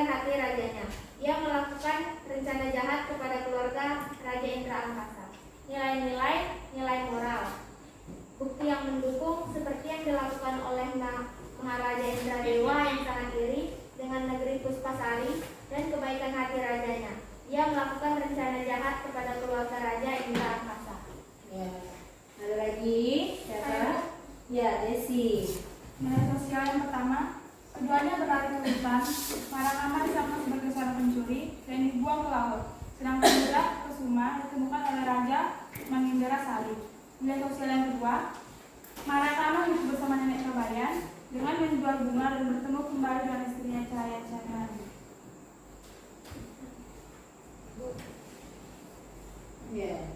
hati rajanya. Ia melakukan rencana jahat kepada keluarga Raja Indra Angkasa. Nilai moral. Bukti yang mendukung seperti yang dilakukan oleh Maharaja Indra Dewa yang sangat iri dengan negeri Puspasari dan kebaikan hati rajanya. Ia melakukan rencana jahat kepada keluarga Raja Indra Angkasa. ya. Ada lagi? Siapa? Ya, Desi. Nilai sosial yang pertama. Keduanya berlari ke hutan. Marakarma disangka sebagai seorang pencuri dan dibuang ke laut. Sedangkan Indra Kesuma ditemukan oleh raja mengindra salib. Nilai sosial yang kedua, Maratama hidup bersama nenek Kabayan dengan menjual bunga dan bertemu kembali dengan istrinya Cahaya Cahaya.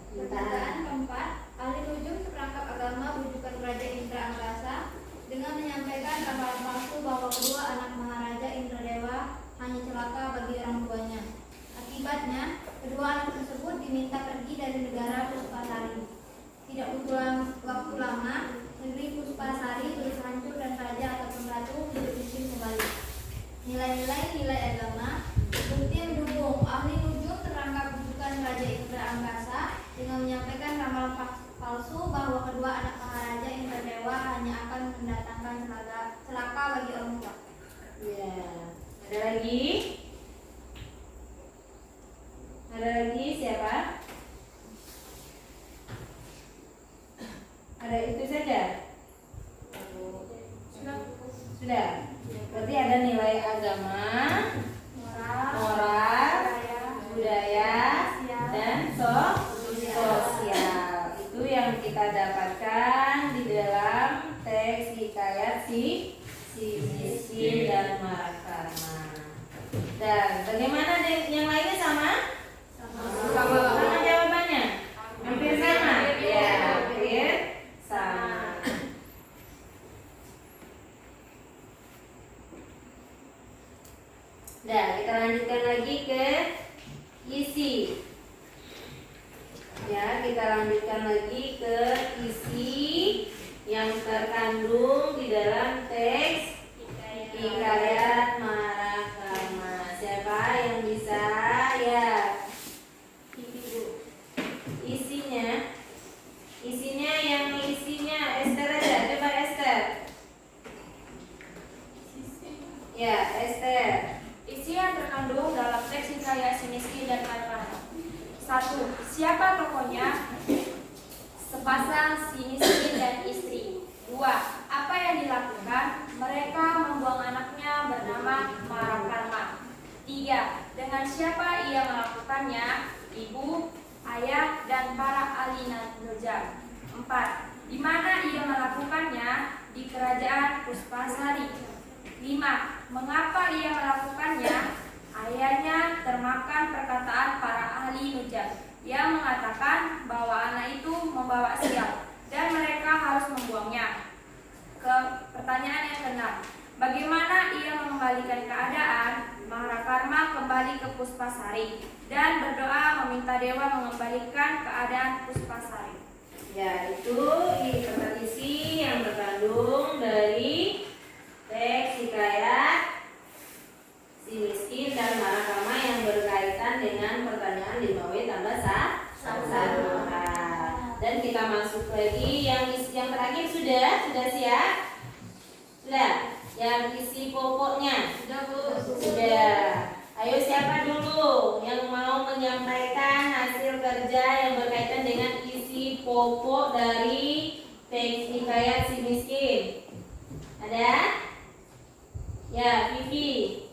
Pertanyaan keempat, ahli nujum seperangkat agama rujukan Raja Indra Angkasa dengan menyampaikan ramalan palsu bahwa kedua anak Maharaja Indradewa hanya celaka bagi orang tuanya. Akibatnya, kedua anak tersebut diminta pergi dari negara Puspasari. Tidak butuh waktu lama, negeri Puspasari terus hancur dan raja atau ratu hidup miskin kembali. Nilai agama, bukti mendukung ahli nujum terangkap rujukan Raja Indra Angkasa dengan menyampaikan ramalan palsu bahwa kedua anak Maharaja Indradewa hanya akan mendatangkan celaka bagi orang tua. Ya, ada lagi? Ada lagi siapa? Ada itu saja? Sudah. Berarti ada nilai agama, moral, budaya, dan sosial. Itu yang kita dapatkan di dalam teks hikayat si miskin dan Maratama. Dan bagaimana yang lainnya sama? Sama jawabannya? Hampir sama? Ya, hampir sama. Nah, kita lanjutkan lagi ke isi. Ya, kita lanjutkan lagi ke isi yang terkandung di dalam teks hikayat Maratama. Siapa yang bisa? Ya, isinya yang isinya Esther aja. Coba Esther. Ya, Esther. Isi yang terkandung dalam teks hikayat si miskin dan Maratama. 1. Siapa tokohnya? Sepasang si miskin dan istri. 2. Apa yang dilakukan? Mereka membuang anaknya bernama Maratama. 3. Dengan siapa ia melakukannya? Ibu, ayah, dan para ahli nujum. 4. Di mana ia melakukannya? Di kerajaan Puspasari. 5. Mengapa ia melakukannya? Ayahnya termakan perkataan para ahli nujum yang mengatakan bahwa anak itu membawa sial dan mereka harus membuangnya. Pertanyaan yang keenam, bagaimana ia mengembalikan keadaan? Maharakarma kembali ke Puspasari dan berdoa meminta dewa mengembalikan keadaan Puspasari. Ya, itu isi yang terkandung dari teks hikayat si miskin dan Maratama yang berkaitan dengan pertanyaan 5W tambah 1. Dan kita masuk lagi yang terakhir sudah siap? Sudah. Yang isi pokoknya sudah. Ayo siapa dulu yang mau menyampaikan hasil kerja yang berkaitan dengan isi pokok dari teks hikayat si miskin? Ada? Ya, Vivi.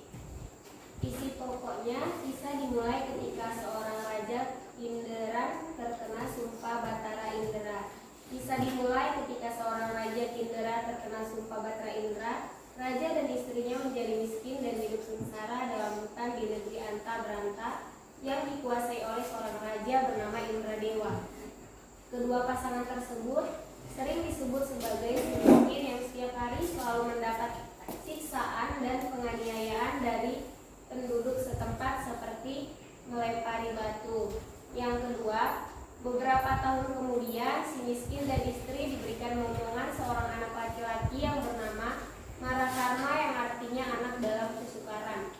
Isi pokoknya bisa dimulai ketika seorang raja Kinderan terkena sumpah Batara Indra. Bisa dimulai ketika seorang raja Kindera terkena sumpah Batara Indra. Raja dan istrinya menjadi miskin dan hidup sengsara dalam hutan di negeri Anta Branta yang dikuasai oleh seorang raja bernama Indradewa. Kedua pasangan tersebut sering disebut sebagai miskin yang setiap hari selalu mendapat siksaan dan penganiayaan dari penduduk setempat seperti melempari batu. Yang kedua, beberapa tahun kemudian si miskin dan istri diberikan momongan seorang anak laki-laki yang bernama Maratama yang artinya anak dalam kesukaran.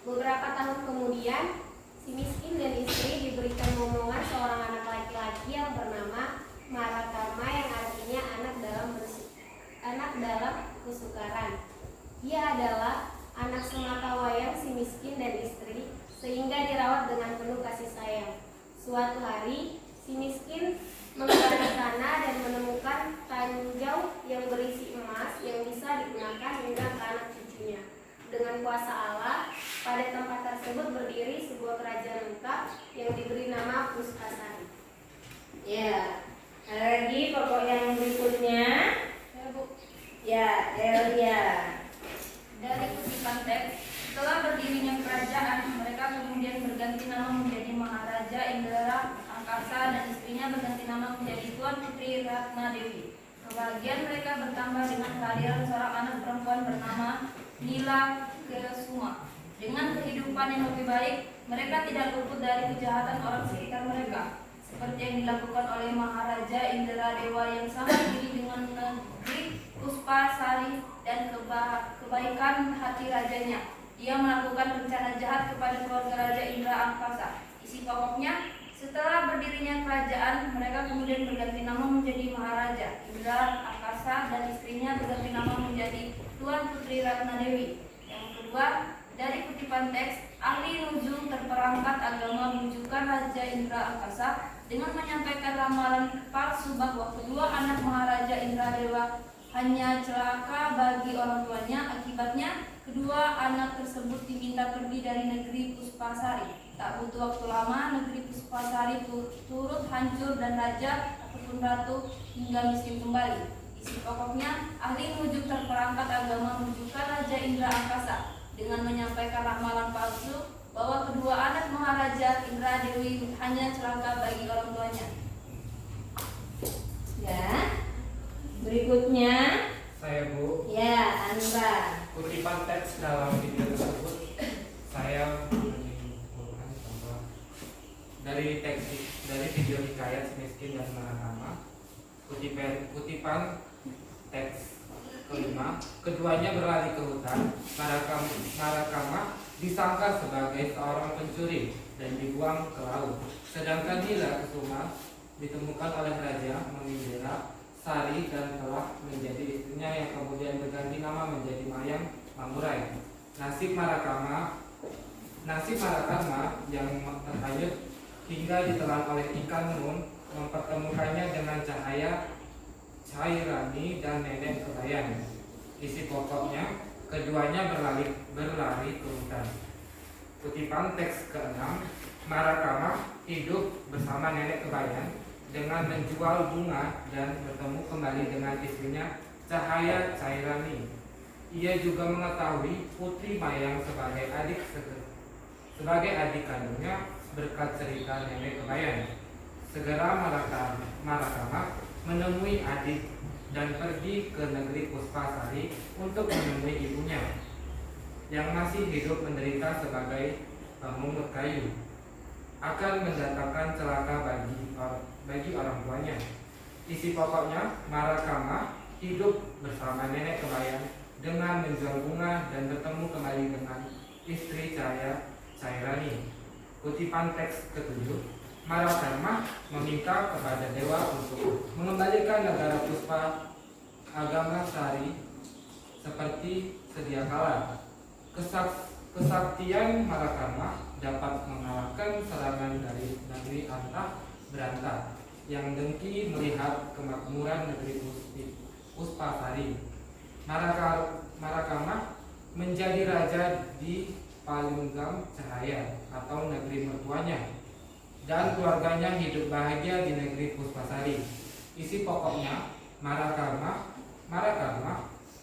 Beberapa tahun kemudian si miskin dan istri diberikan momongan seorang anak laki-laki yang bernama Maratama yang artinya anak dalam kesukaran. Dia adalah anak sematawayang si miskin dan istri, sehingga dirawat dengan penuh kasih sayang. Suatu hari, si miskin menggali tanah dan menemukan tanjau yang berisi emas yang bisa digunakan hingga ke anak cucunya. Dengan kuasa Allah, pada tempat tersebut berdiri sebuah kerajaan lengkap yang diberi nama Puspasari. Ya. Ada lagi pokok yang berikutnya. Ya, Bu. Ya, Delia. Dari kutipan teks, setelah berdirinya kerajaan, mereka kemudian berganti nama menjadi Maharaja Indra Angkasa dan istrinya berganti nama menjadi Tuan Putri Ratna Dewi. Kebahagiaan mereka bertambah dengan kehadiran seorang anak perempuan bernama Nila Kesuma. Dengan kehidupan yang lebih baik, mereka tidak luput dari kejahatan orang sekitar mereka, seperti yang dilakukan oleh Maharaja Indra Dewa yang sangat iri dengan negeri Puspasari dan kebaikan hati rajanya. Dia melakukan rencana jahat kepada keluarga Raja Indra Angkasa. Isi pokoknya, setelah berdirinya kerajaan, mereka kemudian berganti nama menjadi Maharaja Indra Angkasa dan istrinya berganti nama menjadi Tuan Putri Ratna Dewi. Yang kedua, dari kutipan teks, ahli nujum terperangkat agama menunjukkan Raja Indra Angkasa dengan menyampaikan ramalan palsu bahwa kedua anak Maharaja Indra Dewa hanya celaka bagi orang tuanya. Akibatnya, kedua anak tersebut diminta pergi dari negeri Puspasari. Tak butuh waktu lama, negeri Puspasari turut hancur dan raja ataupun ratu hingga miskin kembali. Isi pokoknya, ahli nujum terperangkat agama menunjukkan Raja Indra Angkasa dengan menyampaikan ramalan palsu bahwa kedua anak Maharaja Indra Dewi hanya celaka bagi orang tuanya. Ya. Berikutnya. Saya Bu, Ya, Andra. kutipan teks dalam video tersebut saya menyimpulkan bahwa dari video hikayat Si Miskin dan Marakama, kutipan teks kelima, keduanya berlari ke hutan. Marakama disangka sebagai seorang pencuri dan dibuang ke laut. Sedangkan Nila Kesuma ditemukan oleh raja Manindra Sari dan telah menjadi istrinya yang kemudian berganti nama menjadi Mayang Manggurai. Nasib Marakama yang terhanyut hingga ditelan oleh ikan nun mempertemukannya dengan Cahaya Cairani dan Nenek Kebayan. Isi pokoknya, keduanya berlari ke hutan. Kutipan teks ke-6, Marakama hidup bersama Nenek Kebayan dengan menjual bunga dan bertemu kembali dengan istrinya Cahaya Cairani. Ia juga mengetahui Putri Mayang sebagai adik kandungnya berkat cerita Nenek Kebayan. Segera Marakama menemui adik dan pergi ke negeri Puspasari untuk menemui ibunya yang masih hidup menderita sebagai pemungut kayu. Akan mendatangkan celaka bagi orang tuanya. Isi pokoknya, Marakama hidup bersama Nenek Kebayan dengan menjual bunga dan bertemu kembali dengan istri Cahaya Cairani. Kutipan teks ke-7, Marakama meminta kepada dewa untuk mengembalikan negara Puspa agama Sari seperti sedia kala. Kesaktian Marakama dapat mengalahkan serangan dari negeri Antah Berantah yang dengki melihat kemakmuran negeri Puspasari. Marakama menjadi raja di Palunggam Cahaya atau negeri mertuanya, dan keluarganya hidup bahagia di negeri Puspasari. Isi pokoknya, Marakama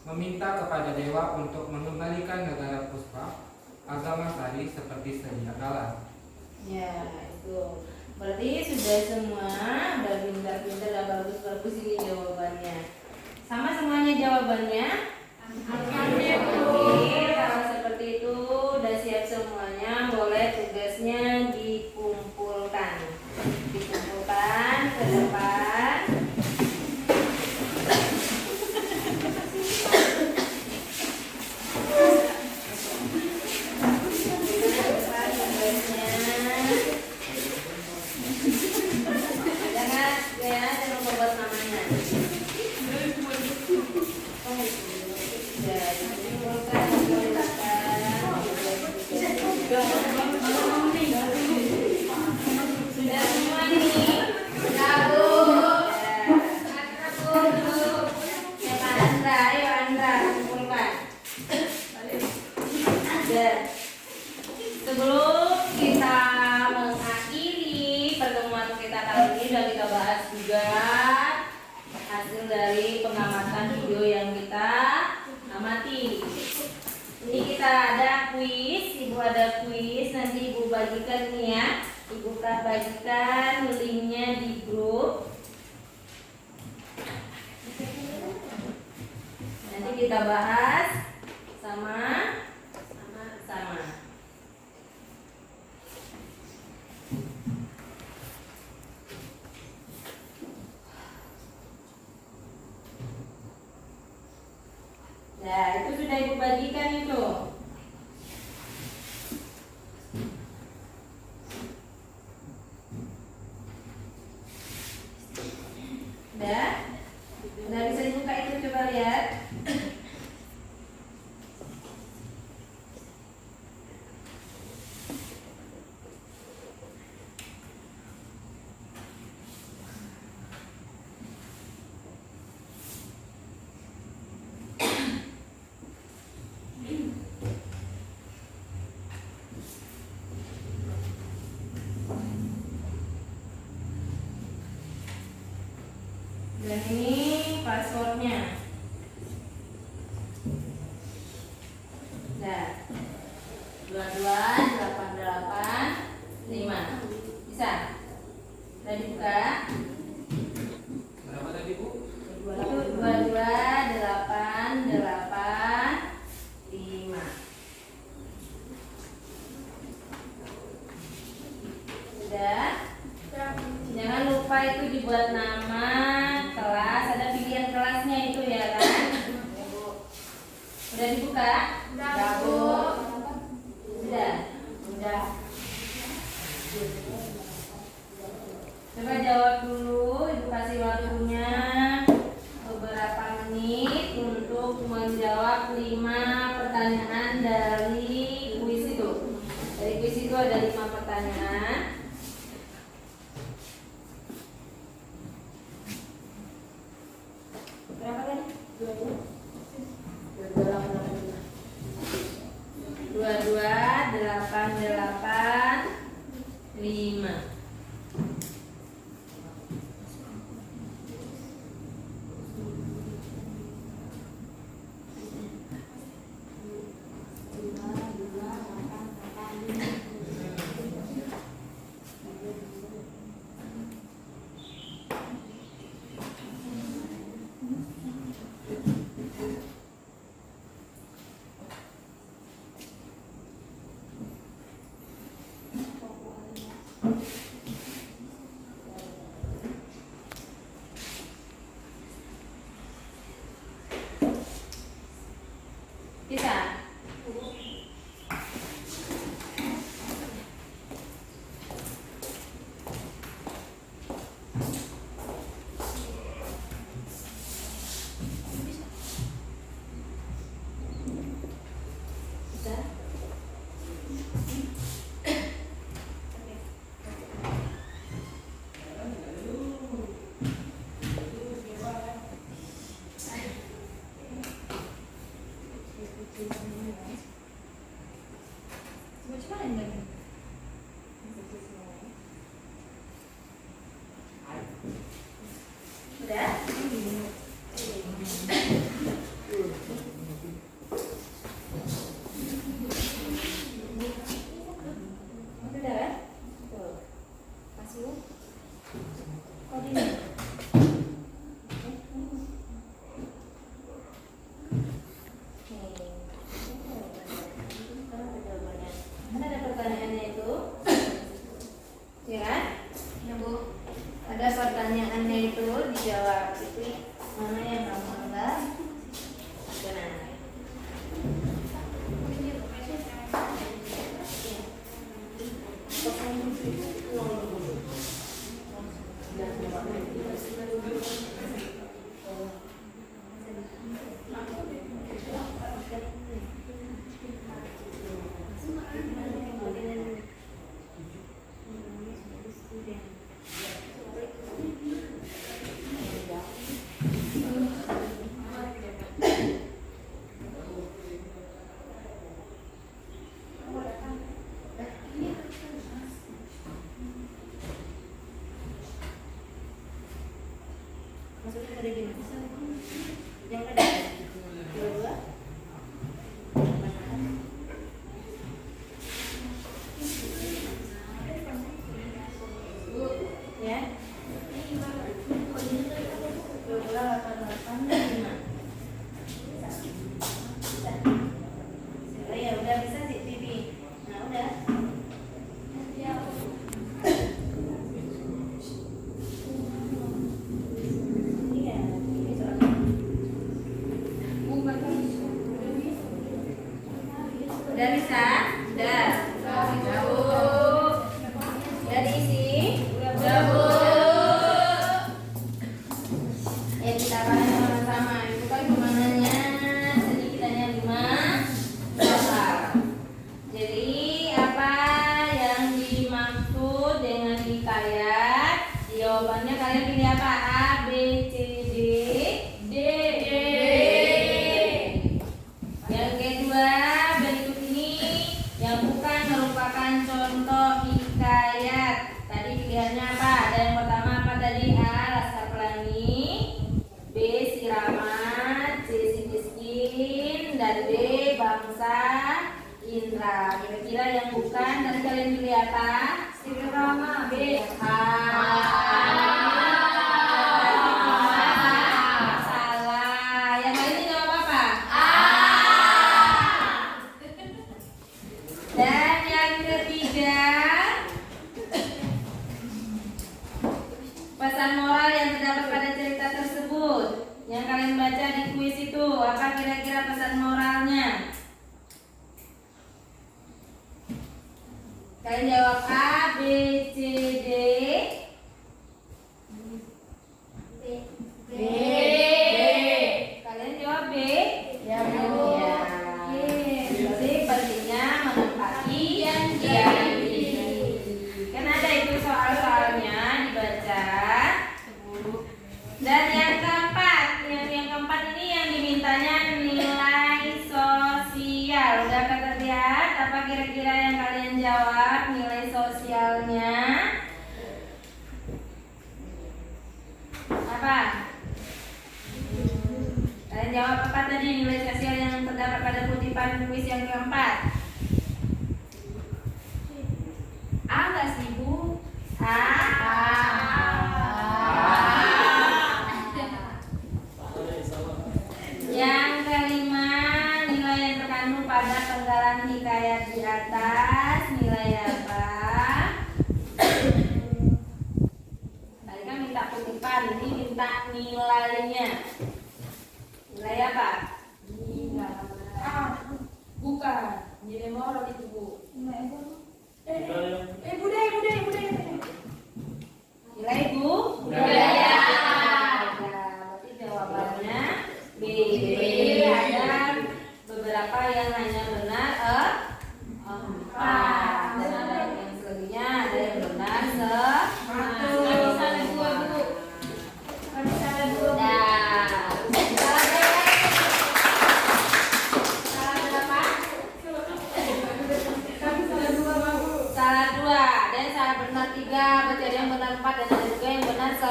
meminta kepada dewa untuk mengembalikan negara Puspa agama Sari seperti sedia kala. Ya, itu. Berarti sudah semua, udah pintar-pintar dan bagus-bagus ini jawabannya. Sama semuanya jawabannya? Oke, kalau seperti itu udah siap semuanya, boleh tugasnya dikumpulkan ke depan. Jangan lupa buat namanya. pertemuan kita kali ini sudah kita bahas juga hasil dari pengamatan video yang kita amati. Ini kita ada kuis, Ibu ada kuis, nanti Ibu bagikan nih ya. Ibu bagikan linknya di grup. Nanti kita bahas sama. Nah, itu sudah Ibu bagikan itu. Udah bisa dibuka itu, coba lihat. Dan ini passwordnya. Nah, 22885. Bisa? Udah dibuka? Berapa tadi, Bu? Itu 22885. Sudah? Jangan lupa itu dibuat nama kelas, ada pilihan kelasnya itu ya kan? Udah dibuka? Udah, Bu. Sudah? Udah. Coba jawab dulu, Ibu kasih waktunya beberapa menit untuk menjawab 5 pertanyaan dari kuis itu. Dari kuis itu ada 5 pertanyaan. Berapa tadi? 22885. Bisa? Bisa? Udah? Udah kan? Tuh. Kasih lu. Koordinat. Kan ada pertanyaannya itu, ya kan? Ya Bu, ada pertanyaannya itu dijawab. Itu mana yang kamu anggap benar? Maksudnya tadi gimana? Yang tadi dua. Ya. 288 ya udah bisa sih Bibi. Nah udah. Iya, ini soalnya. Udah bisa? Udah. Udah diisi? Udah Bu. Ya kita bahas sama-sama. Itu kan permanennya sedikit hanya 5 soal. Jadi apa yang dimaksud dengan hikayat? Jawabannya kalian pilih apa? A, B, C, D, D. Yang kedua berikut ini yang bukan merupakan contoh hikayat. Tadi pilihannya apa? Ada yang pertama apa tadi? A, Laskar Pelangi, B, Siraman, C, Si Miskin, dan D, Bangsa Indra. Kira-kira yang bukan tadi kalian pilih apa? Sirama. B, A. Salah. Yang lainnya jawab apa? A. Dan yang ketiga, pesan moral yang terdapat pada cerita tersebut yang kalian baca di kuis itu, apa kira-kira pesan moralnya? Kalian jawab A, B, C, D. B. Kalian jawab B? Ya, Bu. Ya. Jadi pentingnya menempati yang kan ada itu soal-soalnya dibaca. Dan yang keempat ini yang dimintanya nilai sosial. Udah terlihat apa kira-kira yang kalian jawab nilai sosialnya? Apa? Kalian jawab apa tadi nilai sosial yang terdapat pada kutipan kuis yang keempat? A nggak sih Bu? A. Yang kelima, nilai yang terkandung pada penggalan hikayat di atas nilai apa? Tadi kan minta kutipan, ini minta nilainya. Nilai apa? Bukan. Nilai moral itu Bu. Nilai Bu? Budaya. Berarti jawabannya B. Ada beberapa yang hanya benar 4. Dan ada yang selebihnya ada yang benar 1. Bisa ada 2 Bu. Bisa ada 2. Salah berapa? Salah 2. Dan salah benar 3. Berarti ada yang benar 4 dan ada juga yang benar 1.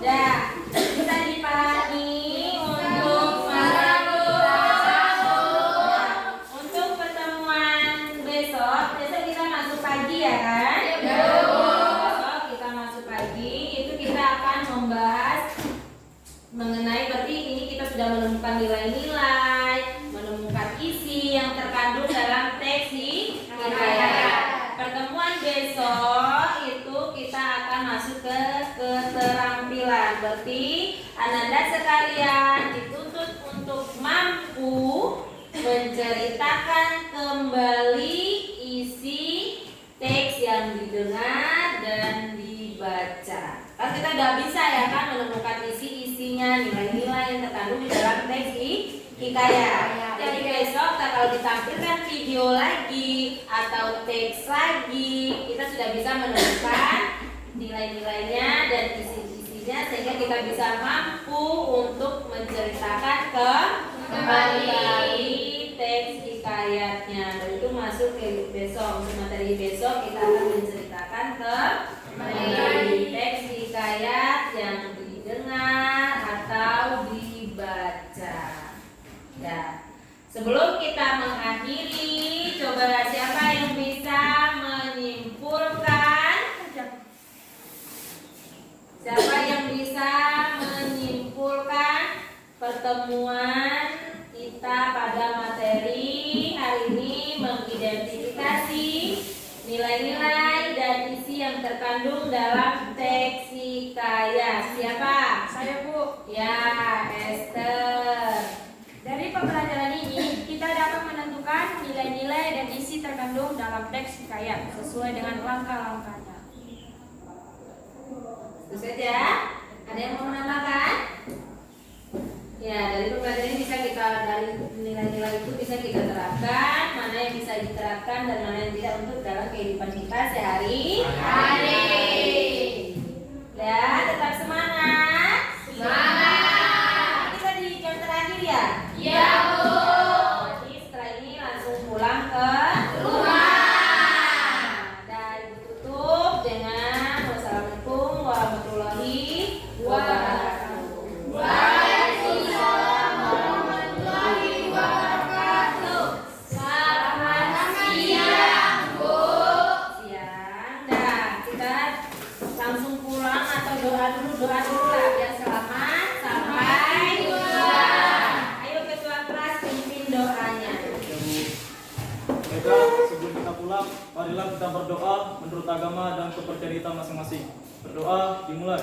Dah, bisa dipahami untuk pertemuan besok kita masuk pagi ya kan? Besok kita masuk pagi itu kita akan membahas mengenai berarti ini kita sudah menemukan nilai-nilai, menemukan isi yang terkandung dalam teks hikayat. Pertemuan besok itu kita akan masuk ke keterampilan. Berarti Ananda sekalian dituntut untuk mampu menceritakan kembali isi teks yang didengar dan dibaca. Kan kita udah bisa ya kan menemukan isi-isinya, nilai-nilai yang terkandung di dalam teks hikayat. Jadi besok kalau ditampilkan video lagi atau teks lagi, kita sudah bisa menemukan nilai-nilainya dan isi-isinya sehingga kita bisa mampu untuk menceritakan kembali teks hikayatnya. Dan itu masuk ke besok. Untuk materi besok kita akan menceritakan kembali teks hikayat. Sebelum kita mengakhiri, coba siapa yang bisa menyimpulkan? Siapa yang bisa menyimpulkan pertemuan kita pada materi hari ini mengidentifikasi nilai-nilai dan isi yang terkandung dalam teks hikayat. Siapa? Saya, Bu. Ya, Esther. Dari pembelajaran ini, kita dapat menentukan nilai-nilai dan isi terkandung dalam teks hikayat sesuai dengan langkah-langkahnya. Itu saja. Ada yang mau menambahkan? Ya, dari pembelajaran ini bisa kita, dari nilai-nilai itu bisa kita terapkan, mana yang bisa diterapkan dan mana yang tidak untuk dalam kehidupan kita sehari-hari. Ya, tetap semangat. Semangat. Kita di jam terakhir ya? Iya, Bu. Jadi setelah ini langsung pulang ke rumah. Dan ditutup dengan wassalamualaikum warahmatullahi wabarakatuh. Waalaikumsalam warahmatullahi wabarakatuh. Selamat siang, Bu. Siang. Dah, kita langsung pulang atau doa dulu lah biar selamat sampai tujuan. Ayo ketua kelas pimpin doanya. Baiklah, sebelum kita pulang, marilah kita berdoa menurut agama dan kepercayaan kita masing-masing. Berdoa dimulai.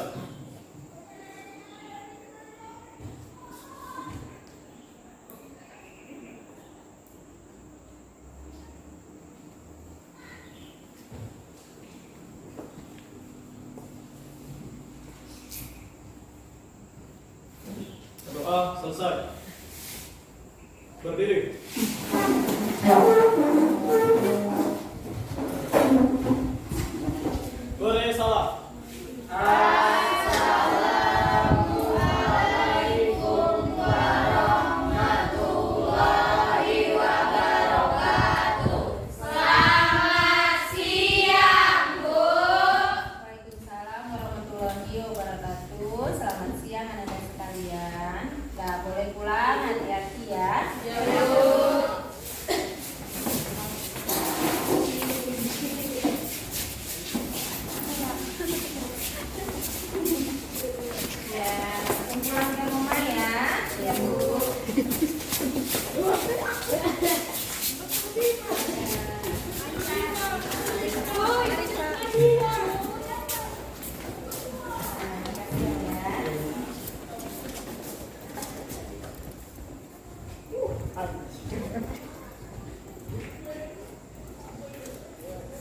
Doa selesai. Berdiri. Boleh salah. Waalaikumsalam warahmatullahi wabarakatuh. Selamat siang anak-anak sekalian. Nah, boleh pulang, hati-hati ya. Ya, pulang ke rumah ya. Ya, Bu.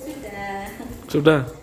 Sudah. Sudah.